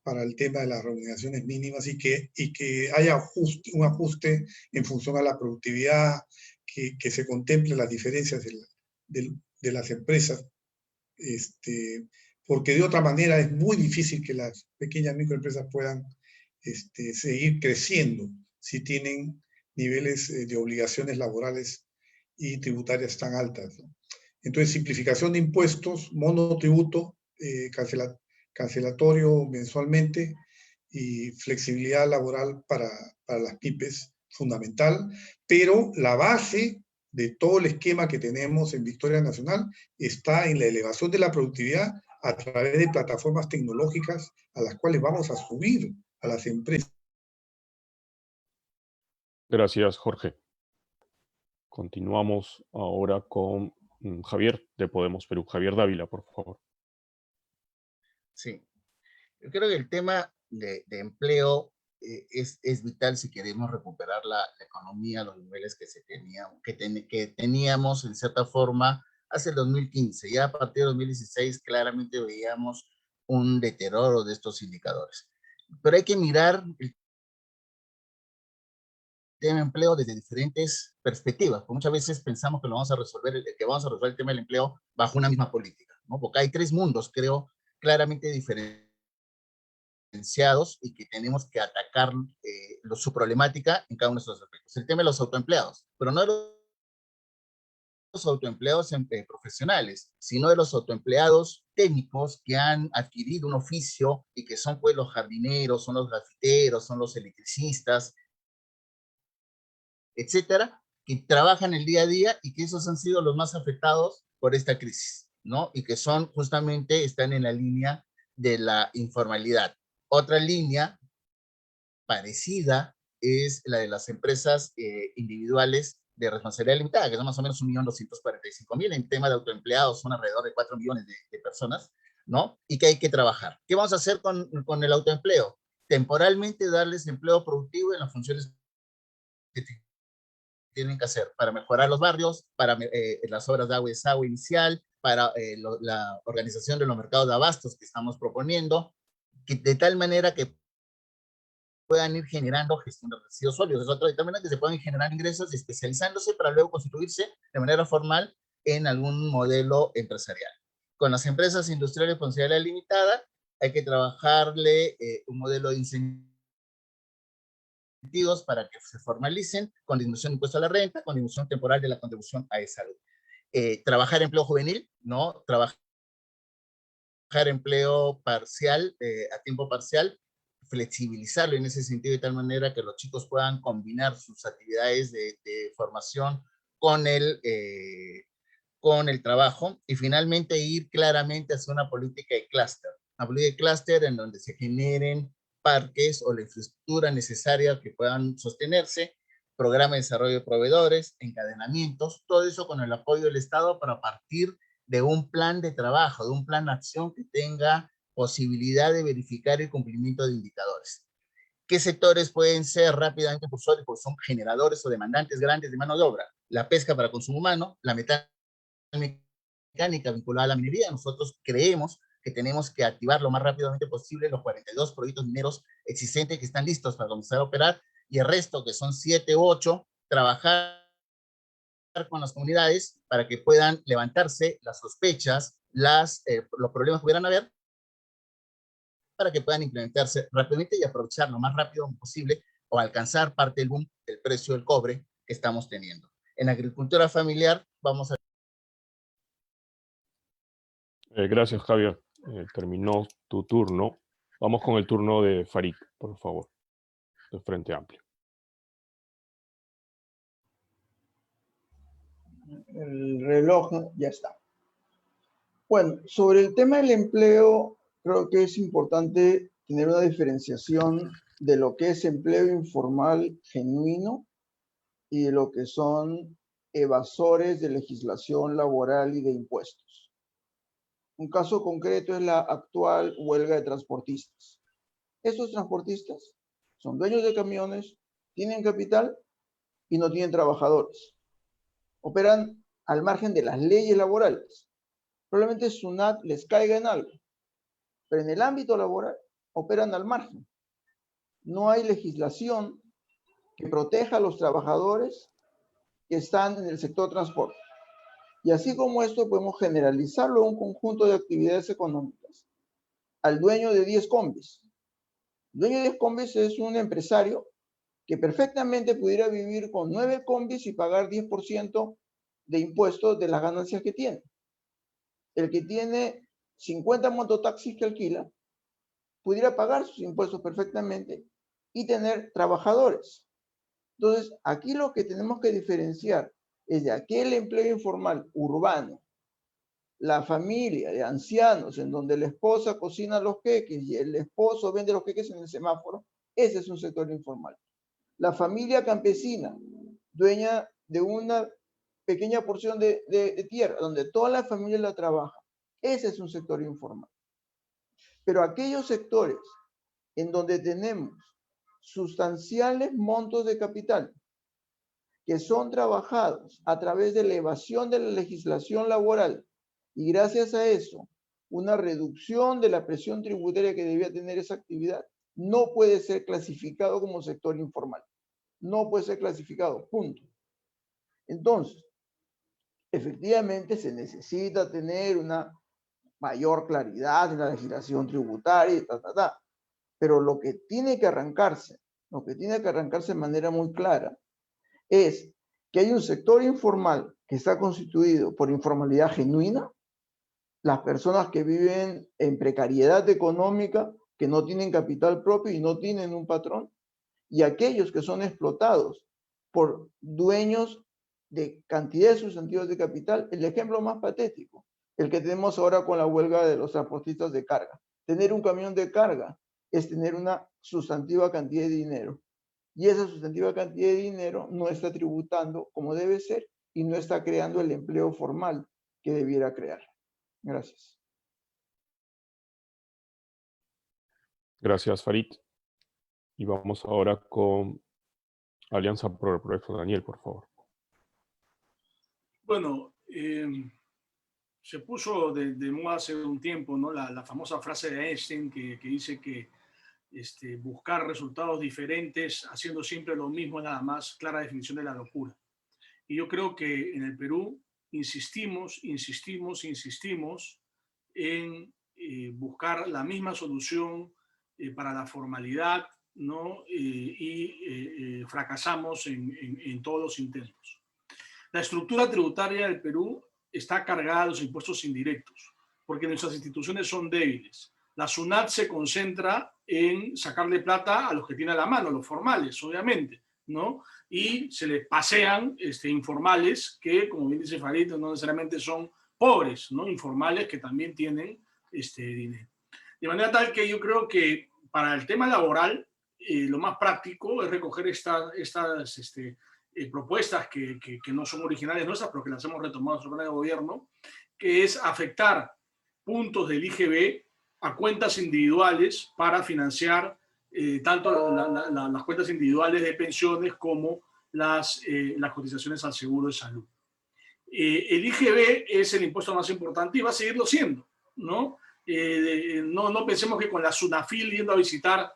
para el tema de las remuneraciones mínimas y que haya un ajuste en función a la productividad, que se contemple las diferencias de las empresas, porque de otra manera es muy difícil que las pequeñas microempresas puedan seguir creciendo si tienen niveles de obligaciones laborales y tributarias tan altas, ¿no? Entonces, simplificación de impuestos, monotributo, cancelatorio mensualmente y flexibilidad laboral para las pymes, fundamental, pero la base de todo el esquema que tenemos en Victoria Nacional está en la elevación de la productividad a través de plataformas tecnológicas a las cuales vamos a subir a las empresas. Gracias, Jorge. Continuamos ahora con Javier de Podemos Perú. Javier Dávila, por favor. Sí, yo creo que el tema de empleo es vital si queremos recuperar la economía a los niveles que teníamos en cierta forma hace el 2015. Ya a partir de 2016 claramente veíamos un deterioro de estos indicadores. Pero hay que mirar el tema de empleo desde diferentes perspectivas, porque muchas veces pensamos que vamos a resolver el tema del empleo bajo una misma política, ¿no? Porque hay tres mundos, creo, claramente diferenciados y que tenemos que atacar su problemática en cada uno de esos aspectos. El tema de los autoempleados, pero no de los autoempleados profesionales, sino de los autoempleados técnicos que han adquirido un oficio y que son pues los jardineros, son los grafiteros, son los electricistas, etcétera, que trabajan el día a día y que esos han sido los más afectados por esta crisis, ¿no? Y que están en la línea de la informalidad. Otra línea parecida es la de las empresas individuales de responsabilidad limitada, que son más o menos 1.245.000. En tema de autoempleados son alrededor de 4 millones de personas, ¿no? Y que hay que trabajar. ¿Qué vamos a hacer con el autoempleo? Temporalmente darles empleo productivo en las funciones que tienen que hacer para mejorar los barrios, para las obras de agua y desagüe inicial, para la organización de los mercados de abastos que estamos proponiendo, de tal manera que puedan ir generando gestión de residuos sólidos. Es otra, de tal manera que se puedan generar ingresos especializándose para luego constituirse de manera formal en algún modelo empresarial. Con las empresas industriales de responsabilidad limitada hay que trabajarle un modelo de incentivos para que se formalicen, con disminución de impuesto a la renta, con disminución temporal de la contribución a salud. Trabajar empleo juvenil, ¿no? Trabajar empleo parcial, a tiempo parcial, flexibilizarlo en ese sentido de tal manera que los chicos puedan combinar sus actividades de formación con el trabajo, y finalmente ir claramente hacia una política de clúster. Una política de clúster en donde se generen parques o la infraestructura necesaria que puedan sostenerse, programa de desarrollo de proveedores, encadenamientos, todo eso con el apoyo del Estado para partir de un plan de trabajo, de un plan de acción que tenga posibilidad de verificar el cumplimiento de indicadores. ¿Qué sectores pueden ser rápidamente impulsores? Porque son generadores o demandantes grandes de mano de obra. La pesca para consumo humano, la metalmecánica vinculada a la minería. Nosotros creemos que tenemos que activar lo más rápidamente posible los 42 proyectos mineros existentes que están listos para comenzar a operar, y el resto, que son 7 u 8, trabajar con las comunidades para que puedan levantarse las sospechas, los problemas que pudieran haber, para que puedan implementarse rápidamente y aprovechar lo más rápido posible o alcanzar parte del boom del precio del cobre que estamos teniendo. En agricultura familiar vamos a... Gracias, Javier. Terminó tu turno. Vamos con el turno de Farid, por favor, de Frente Amplio. El reloj ya está. Bueno, sobre el tema del empleo, creo que es importante tener una diferenciación de lo que es empleo informal genuino y de lo que son evasores de legislación laboral y de impuestos. Un caso concreto es la actual huelga de transportistas. Estos transportistas son dueños de camiones, tienen capital y no tienen trabajadores. Operan al margen de las leyes laborales. Probablemente SUNAT les caiga en algo, pero en el ámbito laboral operan al margen. No hay legislación que proteja a los trabajadores que están en el sector transporte. Y así como esto podemos generalizarlo a un conjunto de actividades económicas. Al dueño de 10 combis. El dueño de 10 combis es un empresario que perfectamente pudiera vivir con 9 combis y pagar 10% de impuestos de las ganancias que tiene. El que tiene 50 mototaxis que alquila pudiera pagar sus impuestos perfectamente y tener trabajadores. Entonces, aquí lo que tenemos que diferenciar es de aquel empleo informal urbano, la familia de ancianos en donde la esposa cocina los queques y el esposo vende los queques en el semáforo. Ese es un sector informal. La familia campesina, dueña de una pequeña porción de tierra, donde toda la familia la trabaja. Ese es un sector informal. Pero aquellos sectores en donde tenemos sustanciales montos de capital que son trabajados a través de la evasión de la legislación laboral y gracias a eso una reducción de la presión tributaria que debía tener esa actividad, no puede ser clasificado como sector informal. No puede ser clasificado, punto. Entonces, efectivamente se necesita tener una mayor claridad en la legislación tributaria, pero lo que tiene que arrancarse de manera muy clara, es que hay un sector informal que está constituido por informalidad genuina, las personas que viven en precariedad económica, que no tienen capital propio y no tienen un patrón, y aquellos que son explotados por dueños de cantidades sustantivas de capital. El ejemplo más patético, el que tenemos ahora con la huelga de los transportistas de carga. Tener un camión de carga es tener una sustantiva cantidad de dinero. Y esa sustantiva cantidad de dinero no está tributando como debe ser y no está creando el empleo formal que debiera crear. Gracias. Gracias, Farid. Y vamos ahora con Alianza por el Progreso. Daniel, por favor. Bueno, se puso de moda hace un tiempo, ¿no? La famosa frase de Einstein que dice que buscar resultados diferentes haciendo siempre lo mismo es la más clara definición de la locura. Y yo creo que en el Perú insistimos en buscar la misma solución para la formalidad, ¿no? Y fracasamos en todos los intentos. La estructura tributaria del Perú está cargada de los impuestos indirectos, porque nuestras instituciones son débiles. La SUNAT se concentra en sacarle plata a los que tienen a la mano, los formales, obviamente, ¿no? Y se les pasean informales que, como bien dice Farid, no necesariamente son pobres, ¿no? Informales que también tienen dinero. De manera tal que yo creo que para el tema laboral, lo más práctico es recoger estas propuestas que no son originales nuestras, pero que las hemos retomado sobre el gobierno, que es afectar puntos del IGB a cuentas individuales para financiar tanto las cuentas individuales de pensiones como las cotizaciones al seguro de salud. El IGB es el impuesto más importante y va a seguirlo siendo, ¿no? No pensemos que con la SUNAFIL yendo a visitar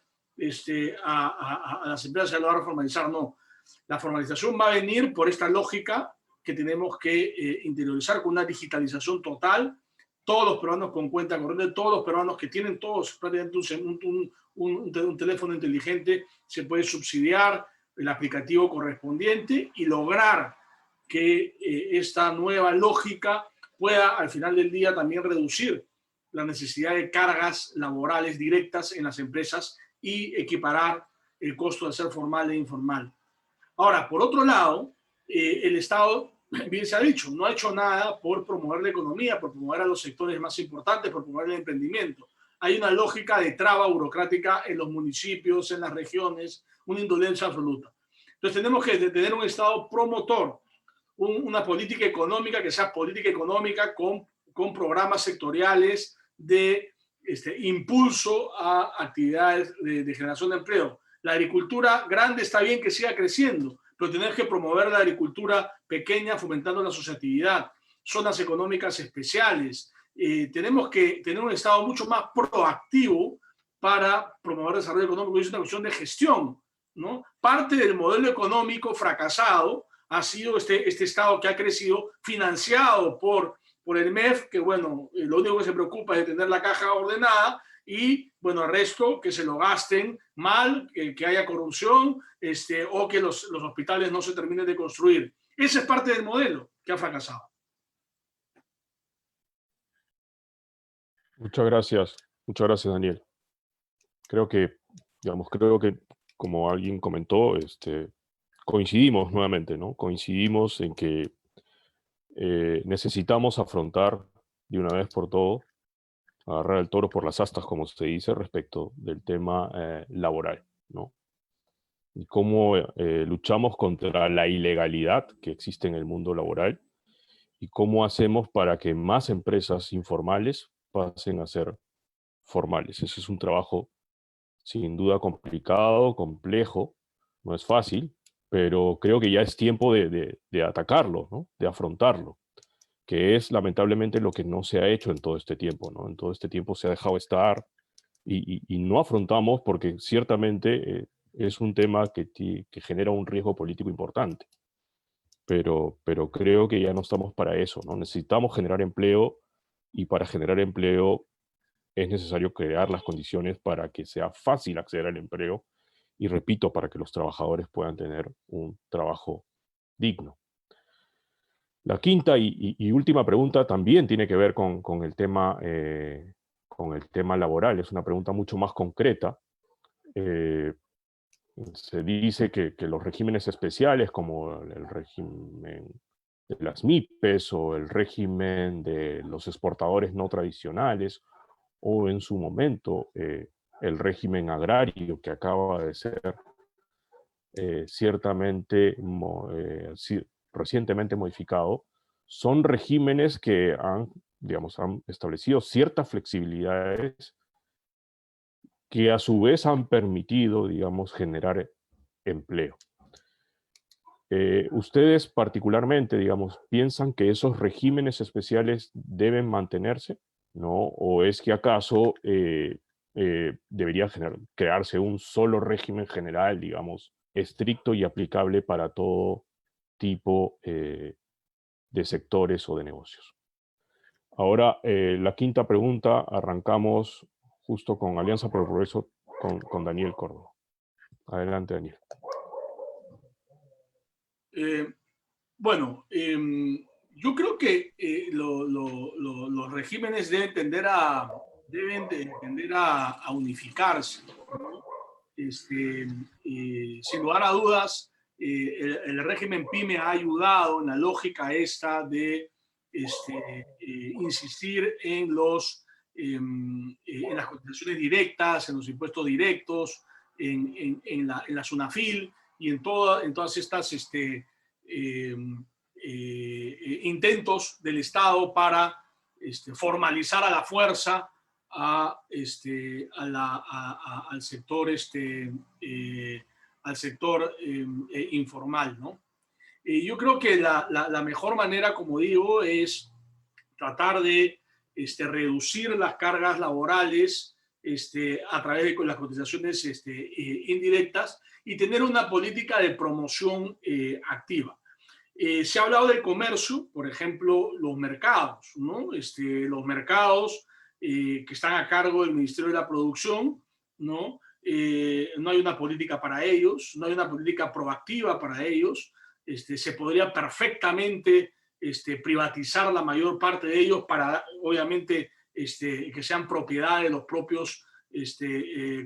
a las empresas se lo va a formalizar, no. La formalización va a venir por esta lógica que tenemos que interiorizar con una digitalización total. Todos los peruanos con cuenta corriente, todos los peruanos que tienen todos prácticamente un teléfono inteligente, se puede subsidiar el aplicativo correspondiente y lograr que esta nueva lógica pueda al final del día también reducir la necesidad de cargas laborales directas en las empresas y equiparar el costo de ser formal e informal. Ahora, por otro lado, el Estado, bien se ha dicho, no ha hecho nada por promover la economía, por promover a los sectores más importantes, por promover el emprendimiento. Hay una lógica de traba burocrática en los municipios, en las regiones, una indolencia absoluta. Entonces tenemos que tener un Estado promotor, una política económica que sea política económica con programas sectoriales de impulso a actividades de generación de empleo. La agricultura grande está bien que siga creciendo, pero tenemos que promover la agricultura pequeña fomentando la asociatividad, zonas económicas especiales. Tenemos que tener un Estado mucho más proactivo para promover el desarrollo económico. Es una cuestión de gestión, ¿no? Parte del modelo económico fracasado ha sido este Estado que ha crecido financiado por el MEF, que bueno, lo único que se preocupa es de tener la caja ordenada y bueno, el resto que se lo gasten mal, que haya corrupción o que los hospitales no se terminen de construir. Esa es parte del modelo que ha fracasado. Muchas gracias, Daniel. Creo que, como alguien comentó, coincidimos nuevamente, ¿no? Coincidimos en que necesitamos afrontar de una vez por todo, agarrar el toro por las astas, como se dice, respecto del tema laboral, ¿no? Y cómo luchamos contra la ilegalidad que existe en el mundo laboral y cómo hacemos para que más empresas informales pasen a ser formales. Ese es un trabajo sin duda complicado, complejo, no es fácil, pero creo que ya es tiempo de atacarlo, ¿no? De afrontarlo, que es lamentablemente lo que no se ha hecho en todo este tiempo, ¿no? En todo este tiempo se ha dejado estar y no afrontamos porque ciertamente es un tema que genera un riesgo político importante. Pero creo que ya no estamos para eso, ¿no? Necesitamos generar empleo y para generar empleo es necesario crear las condiciones para que sea fácil acceder al empleo y, repito, para que los trabajadores puedan tener un trabajo digno. La quinta y última pregunta también tiene que ver con el tema laboral. Es una pregunta mucho más concreta. Se dice que los regímenes especiales, como el régimen de las MIPES o el régimen de los exportadores no tradicionales, o en su momento el régimen agrario que acaba de ser recientemente modificado, son regímenes que han establecido ciertas flexibilidades que a su vez han permitido, generar empleo. ¿Ustedes particularmente, piensan que esos regímenes especiales deben mantenerse? ¿No? ¿O es que acaso debería crearse un solo régimen general, estricto y aplicable para todo tipo de sectores o de negocios? Ahora, la quinta pregunta, arrancamos justo con Alianza por el Progreso, con Daniel Córdoba. Adelante, Daniel. Yo creo que los regímenes deben tender a unificarse, ¿no? Sin lugar a dudas, el régimen PYME ha ayudado en la lógica esta de insistir en las cotizaciones directas, en los impuestos directos, en la SUNAFIL y en todas estas intentos del Estado para formalizar a la fuerza al sector, informal, ¿no? Yo creo que la mejor manera, como digo, es tratar de reducir las cargas laborales a través de las cotizaciones indirectas y tener una política de promoción activa. Se ha hablado del comercio, por ejemplo, los mercados, ¿no? Los mercados que están a cargo del Ministerio de la Producción, ¿no? No hay una política para ellos, no hay una política proactiva para ellos. Se podría perfectamente privatizar la mayor parte de ellos para, obviamente, que sean propiedad de los propios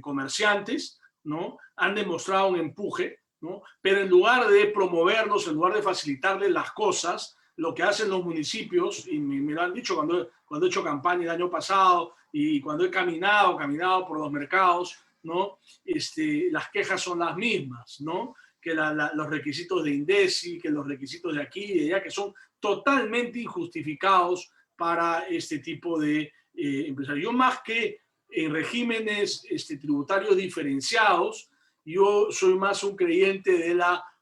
comerciantes, ¿no? Han demostrado un empuje, ¿no? Pero en lugar de promoverlos, en lugar de facilitarles las cosas, lo que hacen los municipios, y me lo han dicho cuando he hecho campaña el año pasado y cuando he caminado por los mercados, ¿no? Las quejas son las mismas, ¿no? Que los requisitos de INDECI, que los requisitos de aquí y de allá, que son totalmente injustificados para este tipo de empresarios. Yo, más que en regímenes tributarios diferenciados, yo soy más un creyente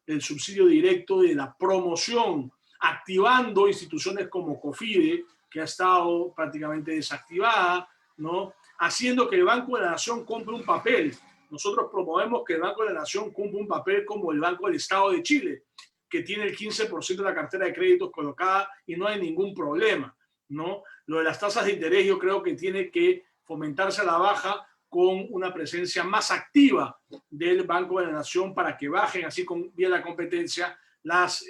del subsidio directo y de la promoción, activando instituciones como COFIDE, que ha estado prácticamente desactivada, ¿no? Haciendo que el Banco de la Nación cumpla un papel. Nosotros promovemos que el Banco de la Nación cumpla un papel como el Banco del Estado de Chile, que tiene el 15% de la cartera de créditos colocada y no hay ningún problema, ¿no? Lo de las tasas de interés yo creo que tiene que fomentarse a la baja con una presencia más activa del Banco de la Nación para que bajen así con vía la competencia las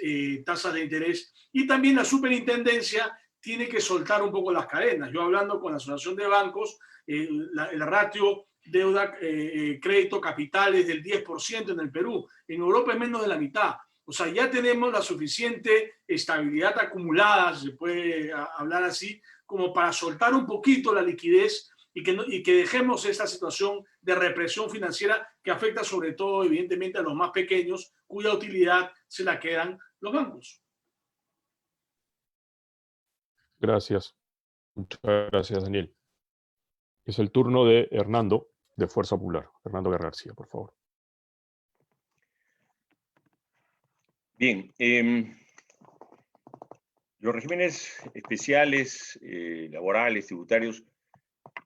tasas de interés. Y también la superintendencia tiene que soltar un poco las cadenas. Yo, hablando con la Asociación de Bancos, el ratio deuda, crédito, capital es del 10% en el Perú. En Europa es menos de la mitad. O sea, ya tenemos la suficiente estabilidad acumulada, se puede hablar así, como para soltar un poquito la liquidez y que dejemos esta situación de represión financiera que afecta sobre todo, evidentemente, a los más pequeños, cuya utilidad se la quedan los bancos. Gracias. Muchas gracias, Daniel. Es el turno de Hernando, de Fuerza Popular. Hernando Guerra García, por favor. Bien. Los regímenes especiales, laborales, tributarios,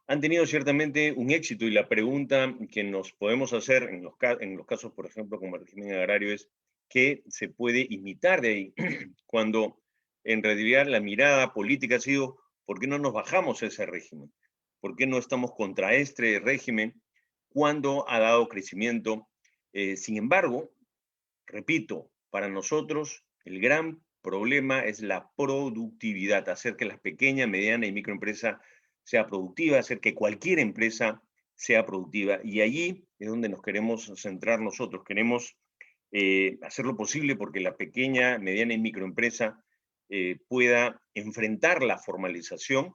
han tenido ciertamente un éxito, y la pregunta que nos podemos hacer en los casos, por ejemplo, como el régimen agrario, es ¿qué se puede imitar de ahí? Cuando en realidad la mirada política ha sido ¿por qué no nos bajamos a ese régimen? ¿Por qué no estamos contra este régimen cuando ha dado crecimiento? Sin embargo, repito, para nosotros el gran problema es la productividad, hacer que la pequeña, mediana y microempresa sea productiva, hacer que cualquier empresa sea productiva. Y allí es donde nos queremos centrar nosotros. Queremos hacer lo posible porque la pequeña, mediana y microempresa pueda enfrentar la formalización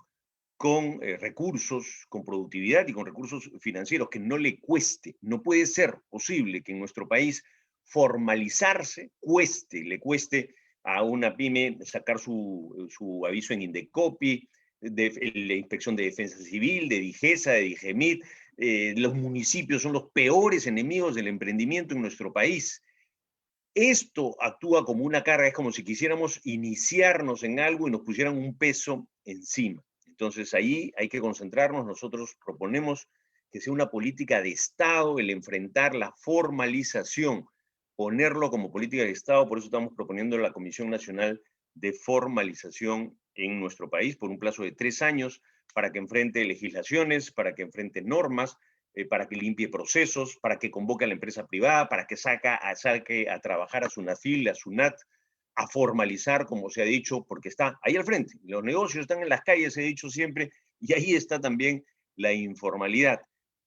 con recursos, con productividad y con recursos financieros, que no le cueste. No puede ser posible que en nuestro país formalizarse le cueste a una pyme sacar su aviso en Indecopi, de la Inspección de Defensa Civil, de DIGESA, de DIGEMIT. Los municipios son los peores enemigos del emprendimiento en nuestro país. Esto actúa como una carga, es como si quisiéramos iniciarnos en algo y nos pusieran un peso encima. Entonces ahí hay que concentrarnos. Nosotros proponemos que sea una política de Estado el enfrentar la formalización, ponerlo como política de Estado. Por eso estamos proponiendo la Comisión Nacional de Formalización en nuestro país por un plazo de 3 años, para que enfrente legislaciones, para que enfrente normas, para que limpie procesos, para que convoque a la empresa privada, para que saque a trabajar a SUNAFIL, a SUNAT, a formalizar, como se ha dicho, porque está ahí al frente. Los negocios están en las calles, he dicho siempre, y ahí está también la informalidad.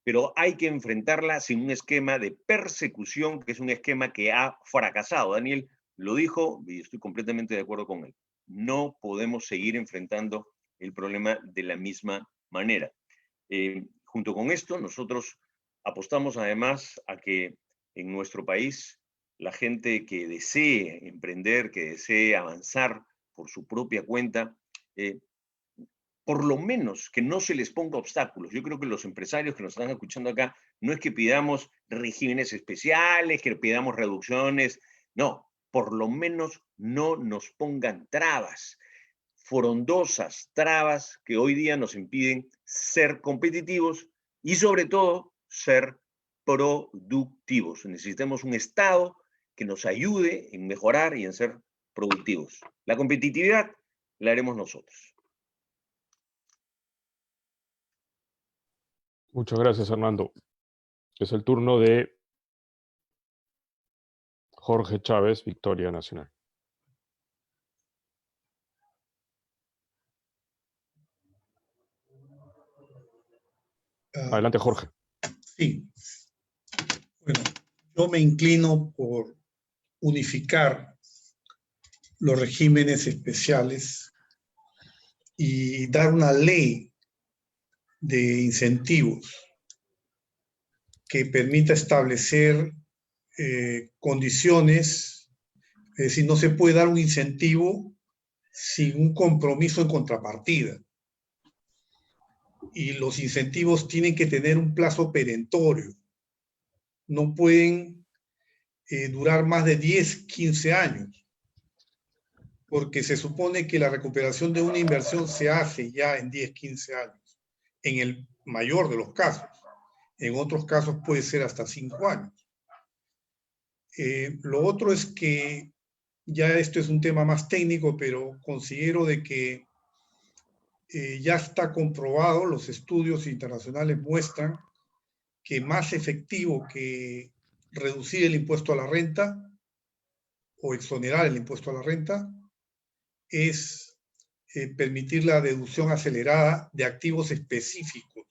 Pero hay que enfrentarla sin un esquema de persecución, que es un esquema que ha fracasado. Daniel lo dijo y estoy completamente de acuerdo con él. No podemos seguir enfrentando el problema de la misma manera. Junto con esto, nosotros apostamos además a que en nuestro país la gente que desee emprender, que desee avanzar por su propia cuenta, por lo menos que no se les ponga obstáculos. Yo creo que los empresarios que nos están escuchando acá, no es que pidamos regímenes especiales, que pidamos reducciones, no, por lo menos no nos pongan trabas, frondosas trabas que hoy día nos impiden ser competitivos y sobre todo ser productivos. Necesitamos un Estado que nos ayude en mejorar y en ser productivos. La competitividad la haremos nosotros. Muchas gracias, Armando. Es el turno de Jorge Chávez, Victoria Nacional. Adelante, Jorge. Sí. Bueno, yo me inclino por unificar los regímenes especiales y dar una ley de incentivos que permita establecer condiciones, es decir, no se puede dar un incentivo sin un compromiso en contrapartida. Y los incentivos tienen que tener un plazo perentorio. No pueden durar más de 10, 15 años, porque se supone que la recuperación de una inversión se hace ya en 10, 15 años, en el mayor de los casos. En otros casos puede ser hasta 5 años. Lo otro es que, ya esto es un tema más técnico, pero considero de que ya está comprobado, los estudios internacionales muestran que más efectivo que reducir el impuesto a la renta o exonerar el impuesto a la renta es permitir la deducción acelerada de activos específicos,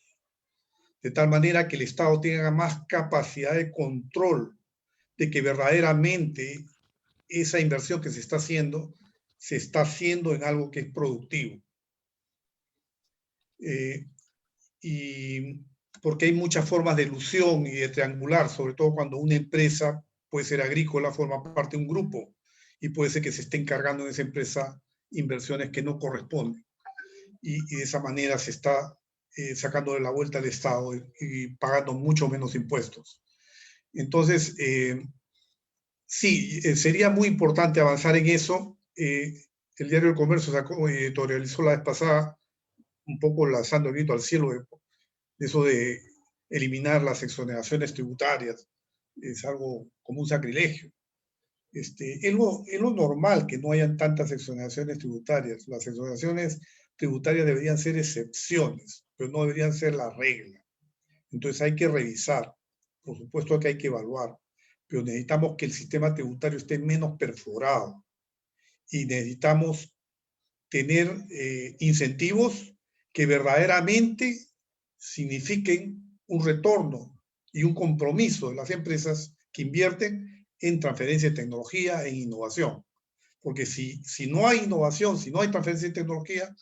de tal manera que el Estado tenga más capacidad de control de que verdaderamente esa inversión que se está haciendo en algo que es productivo. Y porque hay muchas formas de elusión y de triangular, sobre todo cuando una empresa, puede ser agrícola, forma parte de un grupo, y puede ser que se esté encargando en esa empresa inversiones que no corresponden. Y de esa manera se está sacando de la vuelta al Estado y pagando mucho menos impuestos. Entonces, sí, sería muy importante avanzar en eso. El Diario del Comercio editorializó la vez pasada, un poco lanzando el grito al cielo de eso de eliminar las exoneraciones tributarias. Es algo como un sacrilegio. Es lo normal que no hayan tantas exoneraciones tributarias. Las exoneraciones tributarias deberían ser excepciones, pero no deberían ser la regla. Entonces hay que revisar. Por supuesto que hay que evaluar, pero necesitamos que el sistema tributario esté menos perforado y necesitamos tener incentivos que verdaderamente signifiquen un retorno y un compromiso de las empresas que invierten en transferencia de tecnología, en innovación. Porque si no hay innovación, si no hay transferencia de tecnología,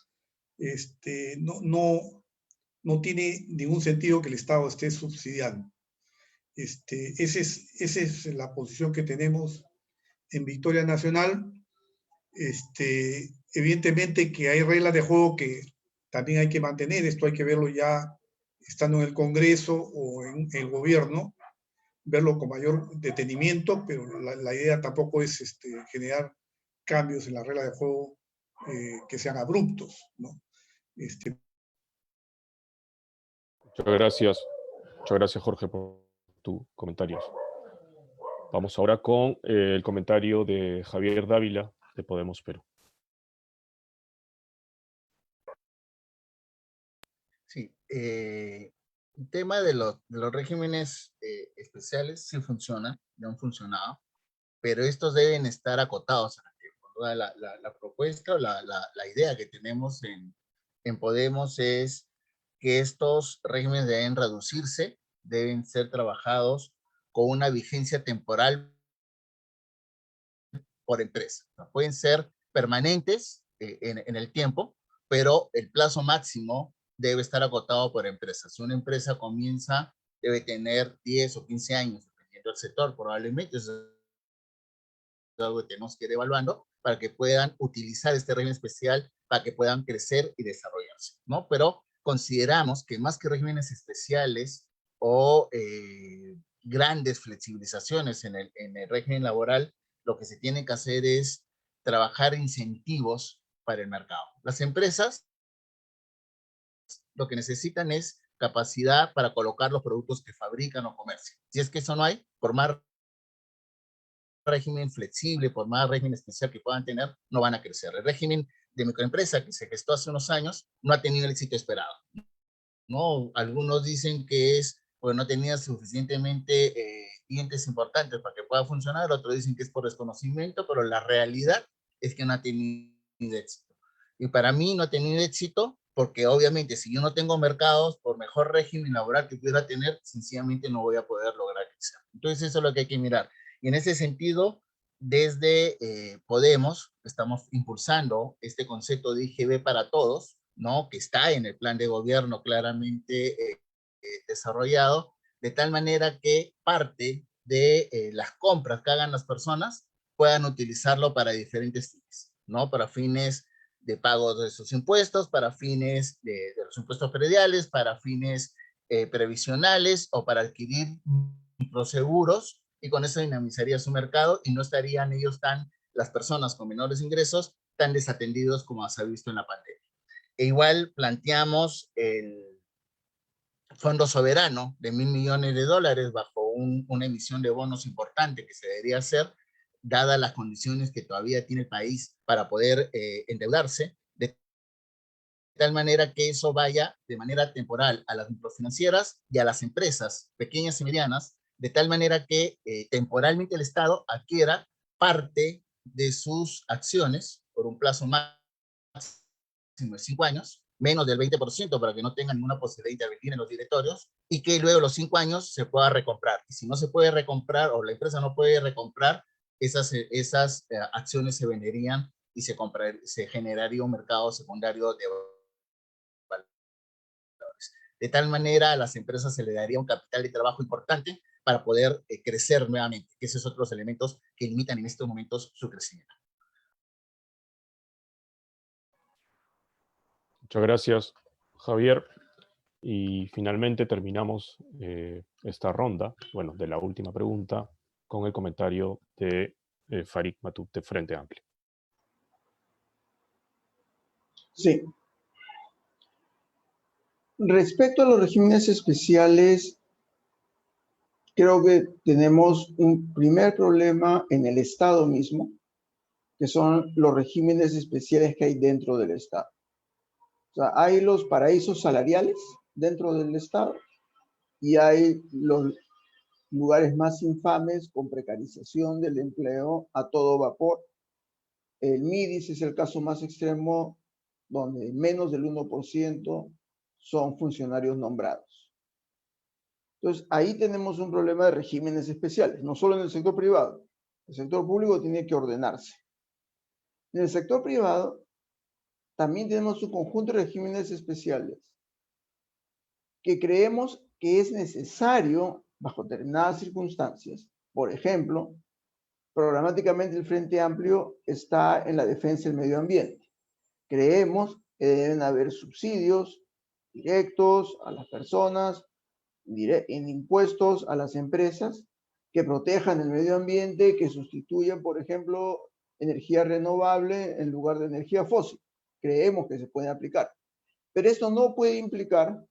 no tiene ningún sentido que el Estado esté subsidiando. Esa es la posición que tenemos en Victoria Nacional. Evidentemente que hay reglas de juego que también hay que mantener. Esto hay que verlo ya estando en el Congreso o en el gobierno, verlo con mayor detenimiento, pero la idea tampoco es generar cambios en las reglas de juego que sean abruptos, ¿no? Muchas gracias Jorge por tus comentarios. Vamos ahora con el comentario de Javier Dávila de Podemos Perú. Sí, el tema de los regímenes especiales sí funciona, ya han funcionado, pero estos deben estar acotados en el tiempo. La propuesta o la idea que tenemos en Podemos es que estos regímenes deben reducirse, deben ser trabajados con una vigencia temporal por empresa. O sea, pueden ser permanentes en el tiempo, pero el plazo máximo debe estar acotado por empresa. Si una empresa comienza, debe tener 10 o 15 años, dependiendo del sector, probablemente algo que tenemos que ir evaluando para que puedan utilizar este régimen especial, para que puedan crecer y desarrollarse, ¿no? Pero consideramos que más que regímenes especiales o grandes flexibilizaciones en el régimen laboral, lo que se tiene que hacer es trabajar incentivos para el mercado. Las empresas lo que necesitan es capacidad para colocar los productos que fabrican o comercian. Si es que eso no hay, por más régimen flexible, por más régimen especial que puedan tener, no van a crecer. El régimen de microempresa que se gestó hace unos años no ha tenido el éxito esperado, ¿no? Algunos dicen que es porque no tenía suficientemente clientes importantes para que pueda funcionar, otros dicen que es por desconocimiento, pero la realidad es que no ha tenido éxito. Y para mí no ha tenido éxito porque obviamente si yo no tengo mercados, por mejor régimen laboral que pudiera tener, sencillamente no voy a poder lograr crecer. Entonces eso es lo que hay que mirar. Y en ese sentido, desde Podemos estamos impulsando este concepto de IGB para todos, ¿no? Que está en el plan de gobierno claramente desarrollado, de tal manera que parte de las compras que hagan las personas puedan utilizarlo para diferentes fines, ¿no? Para fines de pago de sus impuestos, para fines de los impuestos prediales, para fines previsionales o para adquirir microseguros, y con eso dinamizaría su mercado y no estarían ellos las personas con menores ingresos tan desatendidos como se ha visto en la pandemia. E igual planteamos el fondo soberano de $1.000 millones bajo una emisión de bonos importante que se debería hacer, dadas las condiciones que todavía tiene el país para poder endeudarse, de tal manera que eso vaya de manera temporal a las microfinancieras y a las empresas pequeñas y medianas, de tal manera que temporalmente el Estado adquiera parte de sus acciones por un plazo máximo de 5 años, menos del 20% para que no tengan ninguna posibilidad de intervenir en los directorios, y que luego los 5 años se pueda recomprar. Y si no se puede recomprar o la empresa no puede recomprar, esas acciones se venderían y se generaría un mercado secundario de valores. De tal manera a las empresas se le daría un capital de trabajo importante para poder crecer nuevamente, que esos son otros elementos que limitan en estos momentos su crecimiento. Muchas gracias, Javier. Y finalmente terminamos esta ronda, bueno, de la última pregunta, con el comentario de Farid Matub de Frente Amplio. Sí. Respecto a los regímenes especiales, creo que tenemos un primer problema en el Estado mismo, que son los regímenes especiales que hay dentro del Estado. O sea, hay los paraísos salariales dentro del Estado y hay los lugares más infames con precarización del empleo a todo vapor. El MIDIS es el caso más extremo, donde menos del 1% son funcionarios nombrados. Entonces, ahí tenemos un problema de regímenes especiales, no solo en el sector privado. El sector público tiene que ordenarse. En el sector privado también tenemos un conjunto de regímenes especiales que creemos que es necesario bajo determinadas circunstancias. Por ejemplo, programáticamente el Frente Amplio está en la defensa del medio ambiente. Creemos que deben haber subsidios directos a las personas, en impuestos a las empresas que protejan el medio ambiente, que sustituyan, por ejemplo, energía renovable en lugar de energía fósil. Creemos que se puede aplicar. Pero esto no puede implicar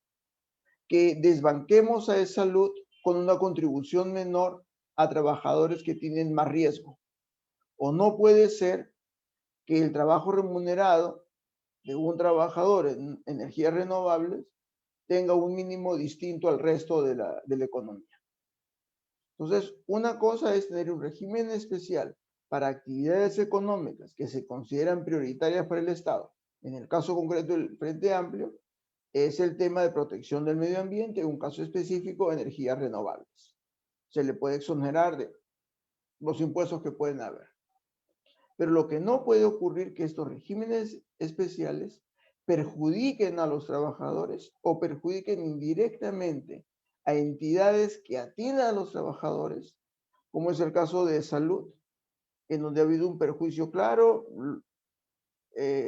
que desbanquemos a esa salud con una contribución menor a trabajadores que tienen más riesgo. O no puede ser que el trabajo remunerado de un trabajador en energías renovables tenga un mínimo distinto al resto de la economía. Entonces, una cosa es tener un régimen especial para actividades económicas que se consideran prioritarias para el Estado. En el caso concreto del Frente Amplio, es el tema de protección del medio ambiente, en un caso específico, energías renovables. Se le puede exonerar de los impuestos que pueden haber. Pero lo que no puede ocurrir es que estos regímenes especiales perjudiquen a los trabajadores o perjudiquen indirectamente a entidades que atienden a los trabajadores, como es el caso de salud, en donde ha habido un perjuicio claro.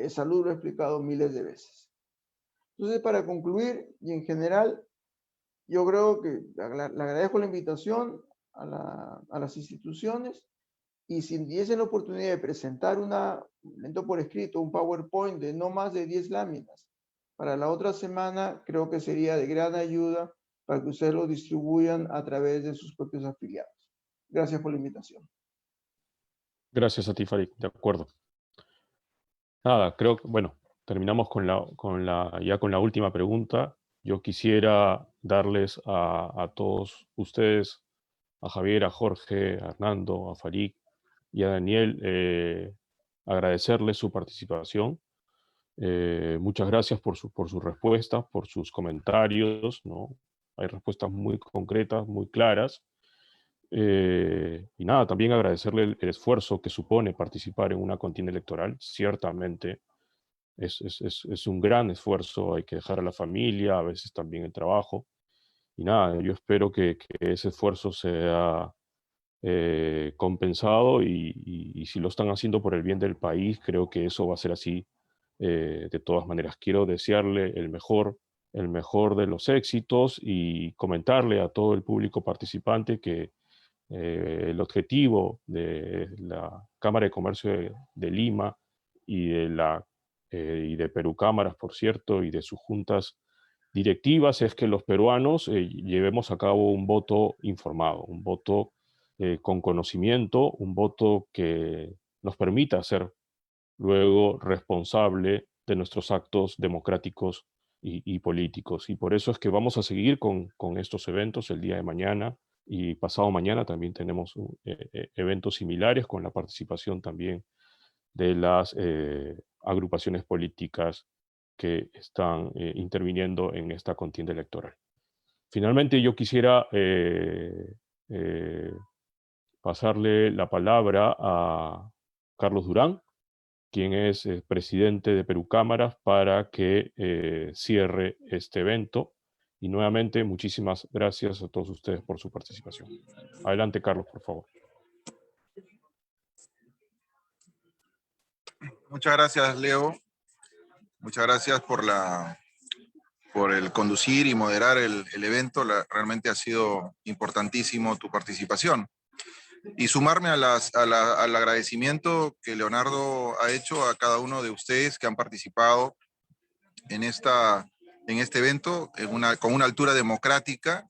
Salud lo he explicado miles de veces. Entonces, para concluir, y en general, yo creo que le agradezco la invitación a las instituciones, y si diesen la oportunidad de presentar un evento por escrito, un PowerPoint de no más de 10 láminas, para la otra semana, creo que sería de gran ayuda para que ustedes lo distribuyan a través de sus propios afiliados. Gracias por la invitación. Gracias a ti, Farid. De acuerdo. Nada, creo que, bueno, terminamos con la última pregunta. Yo quisiera darles a todos ustedes, a Javier, a Jorge, a Hernando, a Farid y a Daniel, agradecerles su participación. Muchas gracias por sus respuestas, por sus comentarios, ¿no? Hay respuestas muy concretas, muy claras. Y nada, también agradecerle el esfuerzo que supone participar en una contienda electoral. Ciertamente es un gran esfuerzo, hay que dejar a la familia, a veces también el trabajo. Y nada, yo espero que ese esfuerzo sea compensado y si lo están haciendo por el bien del país, creo que eso va a ser así de todas maneras. Quiero desearle el mejor de los éxitos y comentarle a todo el público participante que el objetivo de la Cámara de Comercio de Lima y de Perú Cámaras, por cierto, y de sus juntas directivas es que los peruanos llevemos a cabo un voto informado, un voto con conocimiento, un voto que nos permita ser luego responsable de nuestros actos democráticos y políticos. Y por eso es que vamos a seguir con estos eventos el día de mañana y pasado mañana también tenemos eventos similares con la participación también de las agrupaciones políticas que están interviniendo en esta contienda electoral. Finalmente, yo quisiera pasarle la palabra a Carlos Durán, quien es presidente de Perú Cámaras, para que cierre este evento. Y nuevamente, muchísimas gracias a todos ustedes por su participación. Adelante, Carlos, por favor. Muchas gracias, Leo. Muchas gracias por el conducir y moderar el evento. Realmente ha sido importantísimo tu participación. Y sumarme al agradecimiento que Leonardo ha hecho a cada uno de ustedes que han participado en este evento con una altura democrática,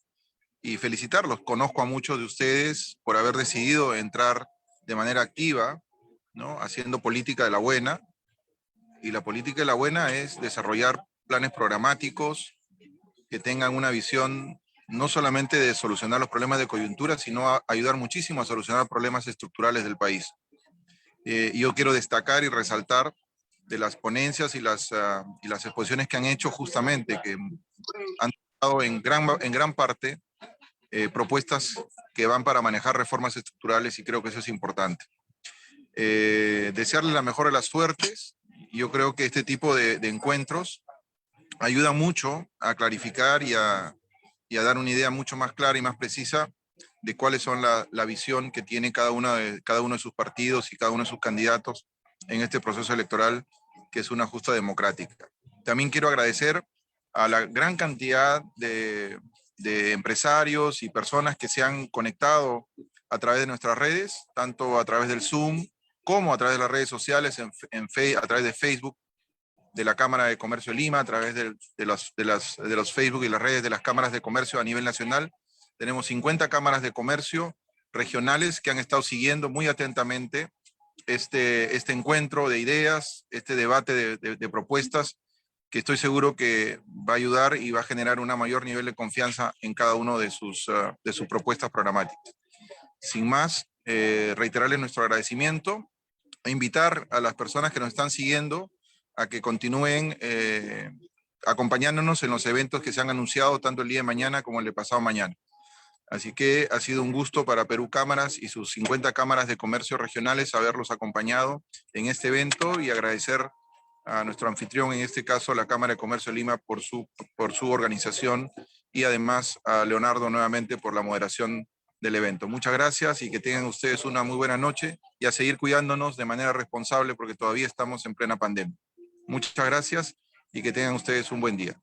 y felicitarlos. Conozco a muchos de ustedes por haber decidido entrar de manera activa, ¿no? Haciendo política de la buena. Y la política de la buena es desarrollar planes programáticos que tengan una visión no solamente de solucionar los problemas de coyuntura, sino ayudar muchísimo a solucionar problemas estructurales del país. Yo quiero destacar y resaltar de las ponencias y las exposiciones que han hecho, justamente, que han dado en gran parte propuestas que van para manejar reformas estructurales, y creo que eso es importante. Desearle la mejor de las suertes. Yo creo que este tipo de encuentros ayuda mucho a clarificar y a dar una idea mucho más clara y más precisa de cuáles son la visión que tiene cada uno de sus partidos y cada uno de sus candidatos en este proceso electoral, que es una justa democrática. También quiero agradecer a la gran cantidad de empresarios y personas que se han conectado a través de nuestras redes, tanto a través del Zoom como a través de las redes sociales, a través de Facebook, de la Cámara de Comercio de Lima, a través de los Facebook y las redes de las cámaras de comercio a nivel nacional. Tenemos 50 cámaras de comercio regionales que han estado siguiendo muy atentamente este encuentro de ideas, este debate de propuestas, que estoy seguro que va a ayudar y va a generar un mayor nivel de confianza en cada uno de sus propuestas programáticas. Sin más, reiterarles nuestro agradecimiento e invitar a las personas que nos están siguiendo a que continúen acompañándonos en los eventos que se han anunciado tanto el día de mañana como el de pasado mañana. Así que ha sido un gusto para Perú Cámaras y sus 50 cámaras de comercio regionales haberlos acompañado en este evento, y agradecer a nuestro anfitrión, en este caso la Cámara de Comercio de Lima, por su organización, y además a Leonardo nuevamente por la moderación del evento. Muchas gracias y que tengan ustedes una muy buena noche y a seguir cuidándonos de manera responsable porque todavía estamos en plena pandemia. Muchas gracias y que tengan ustedes un buen día.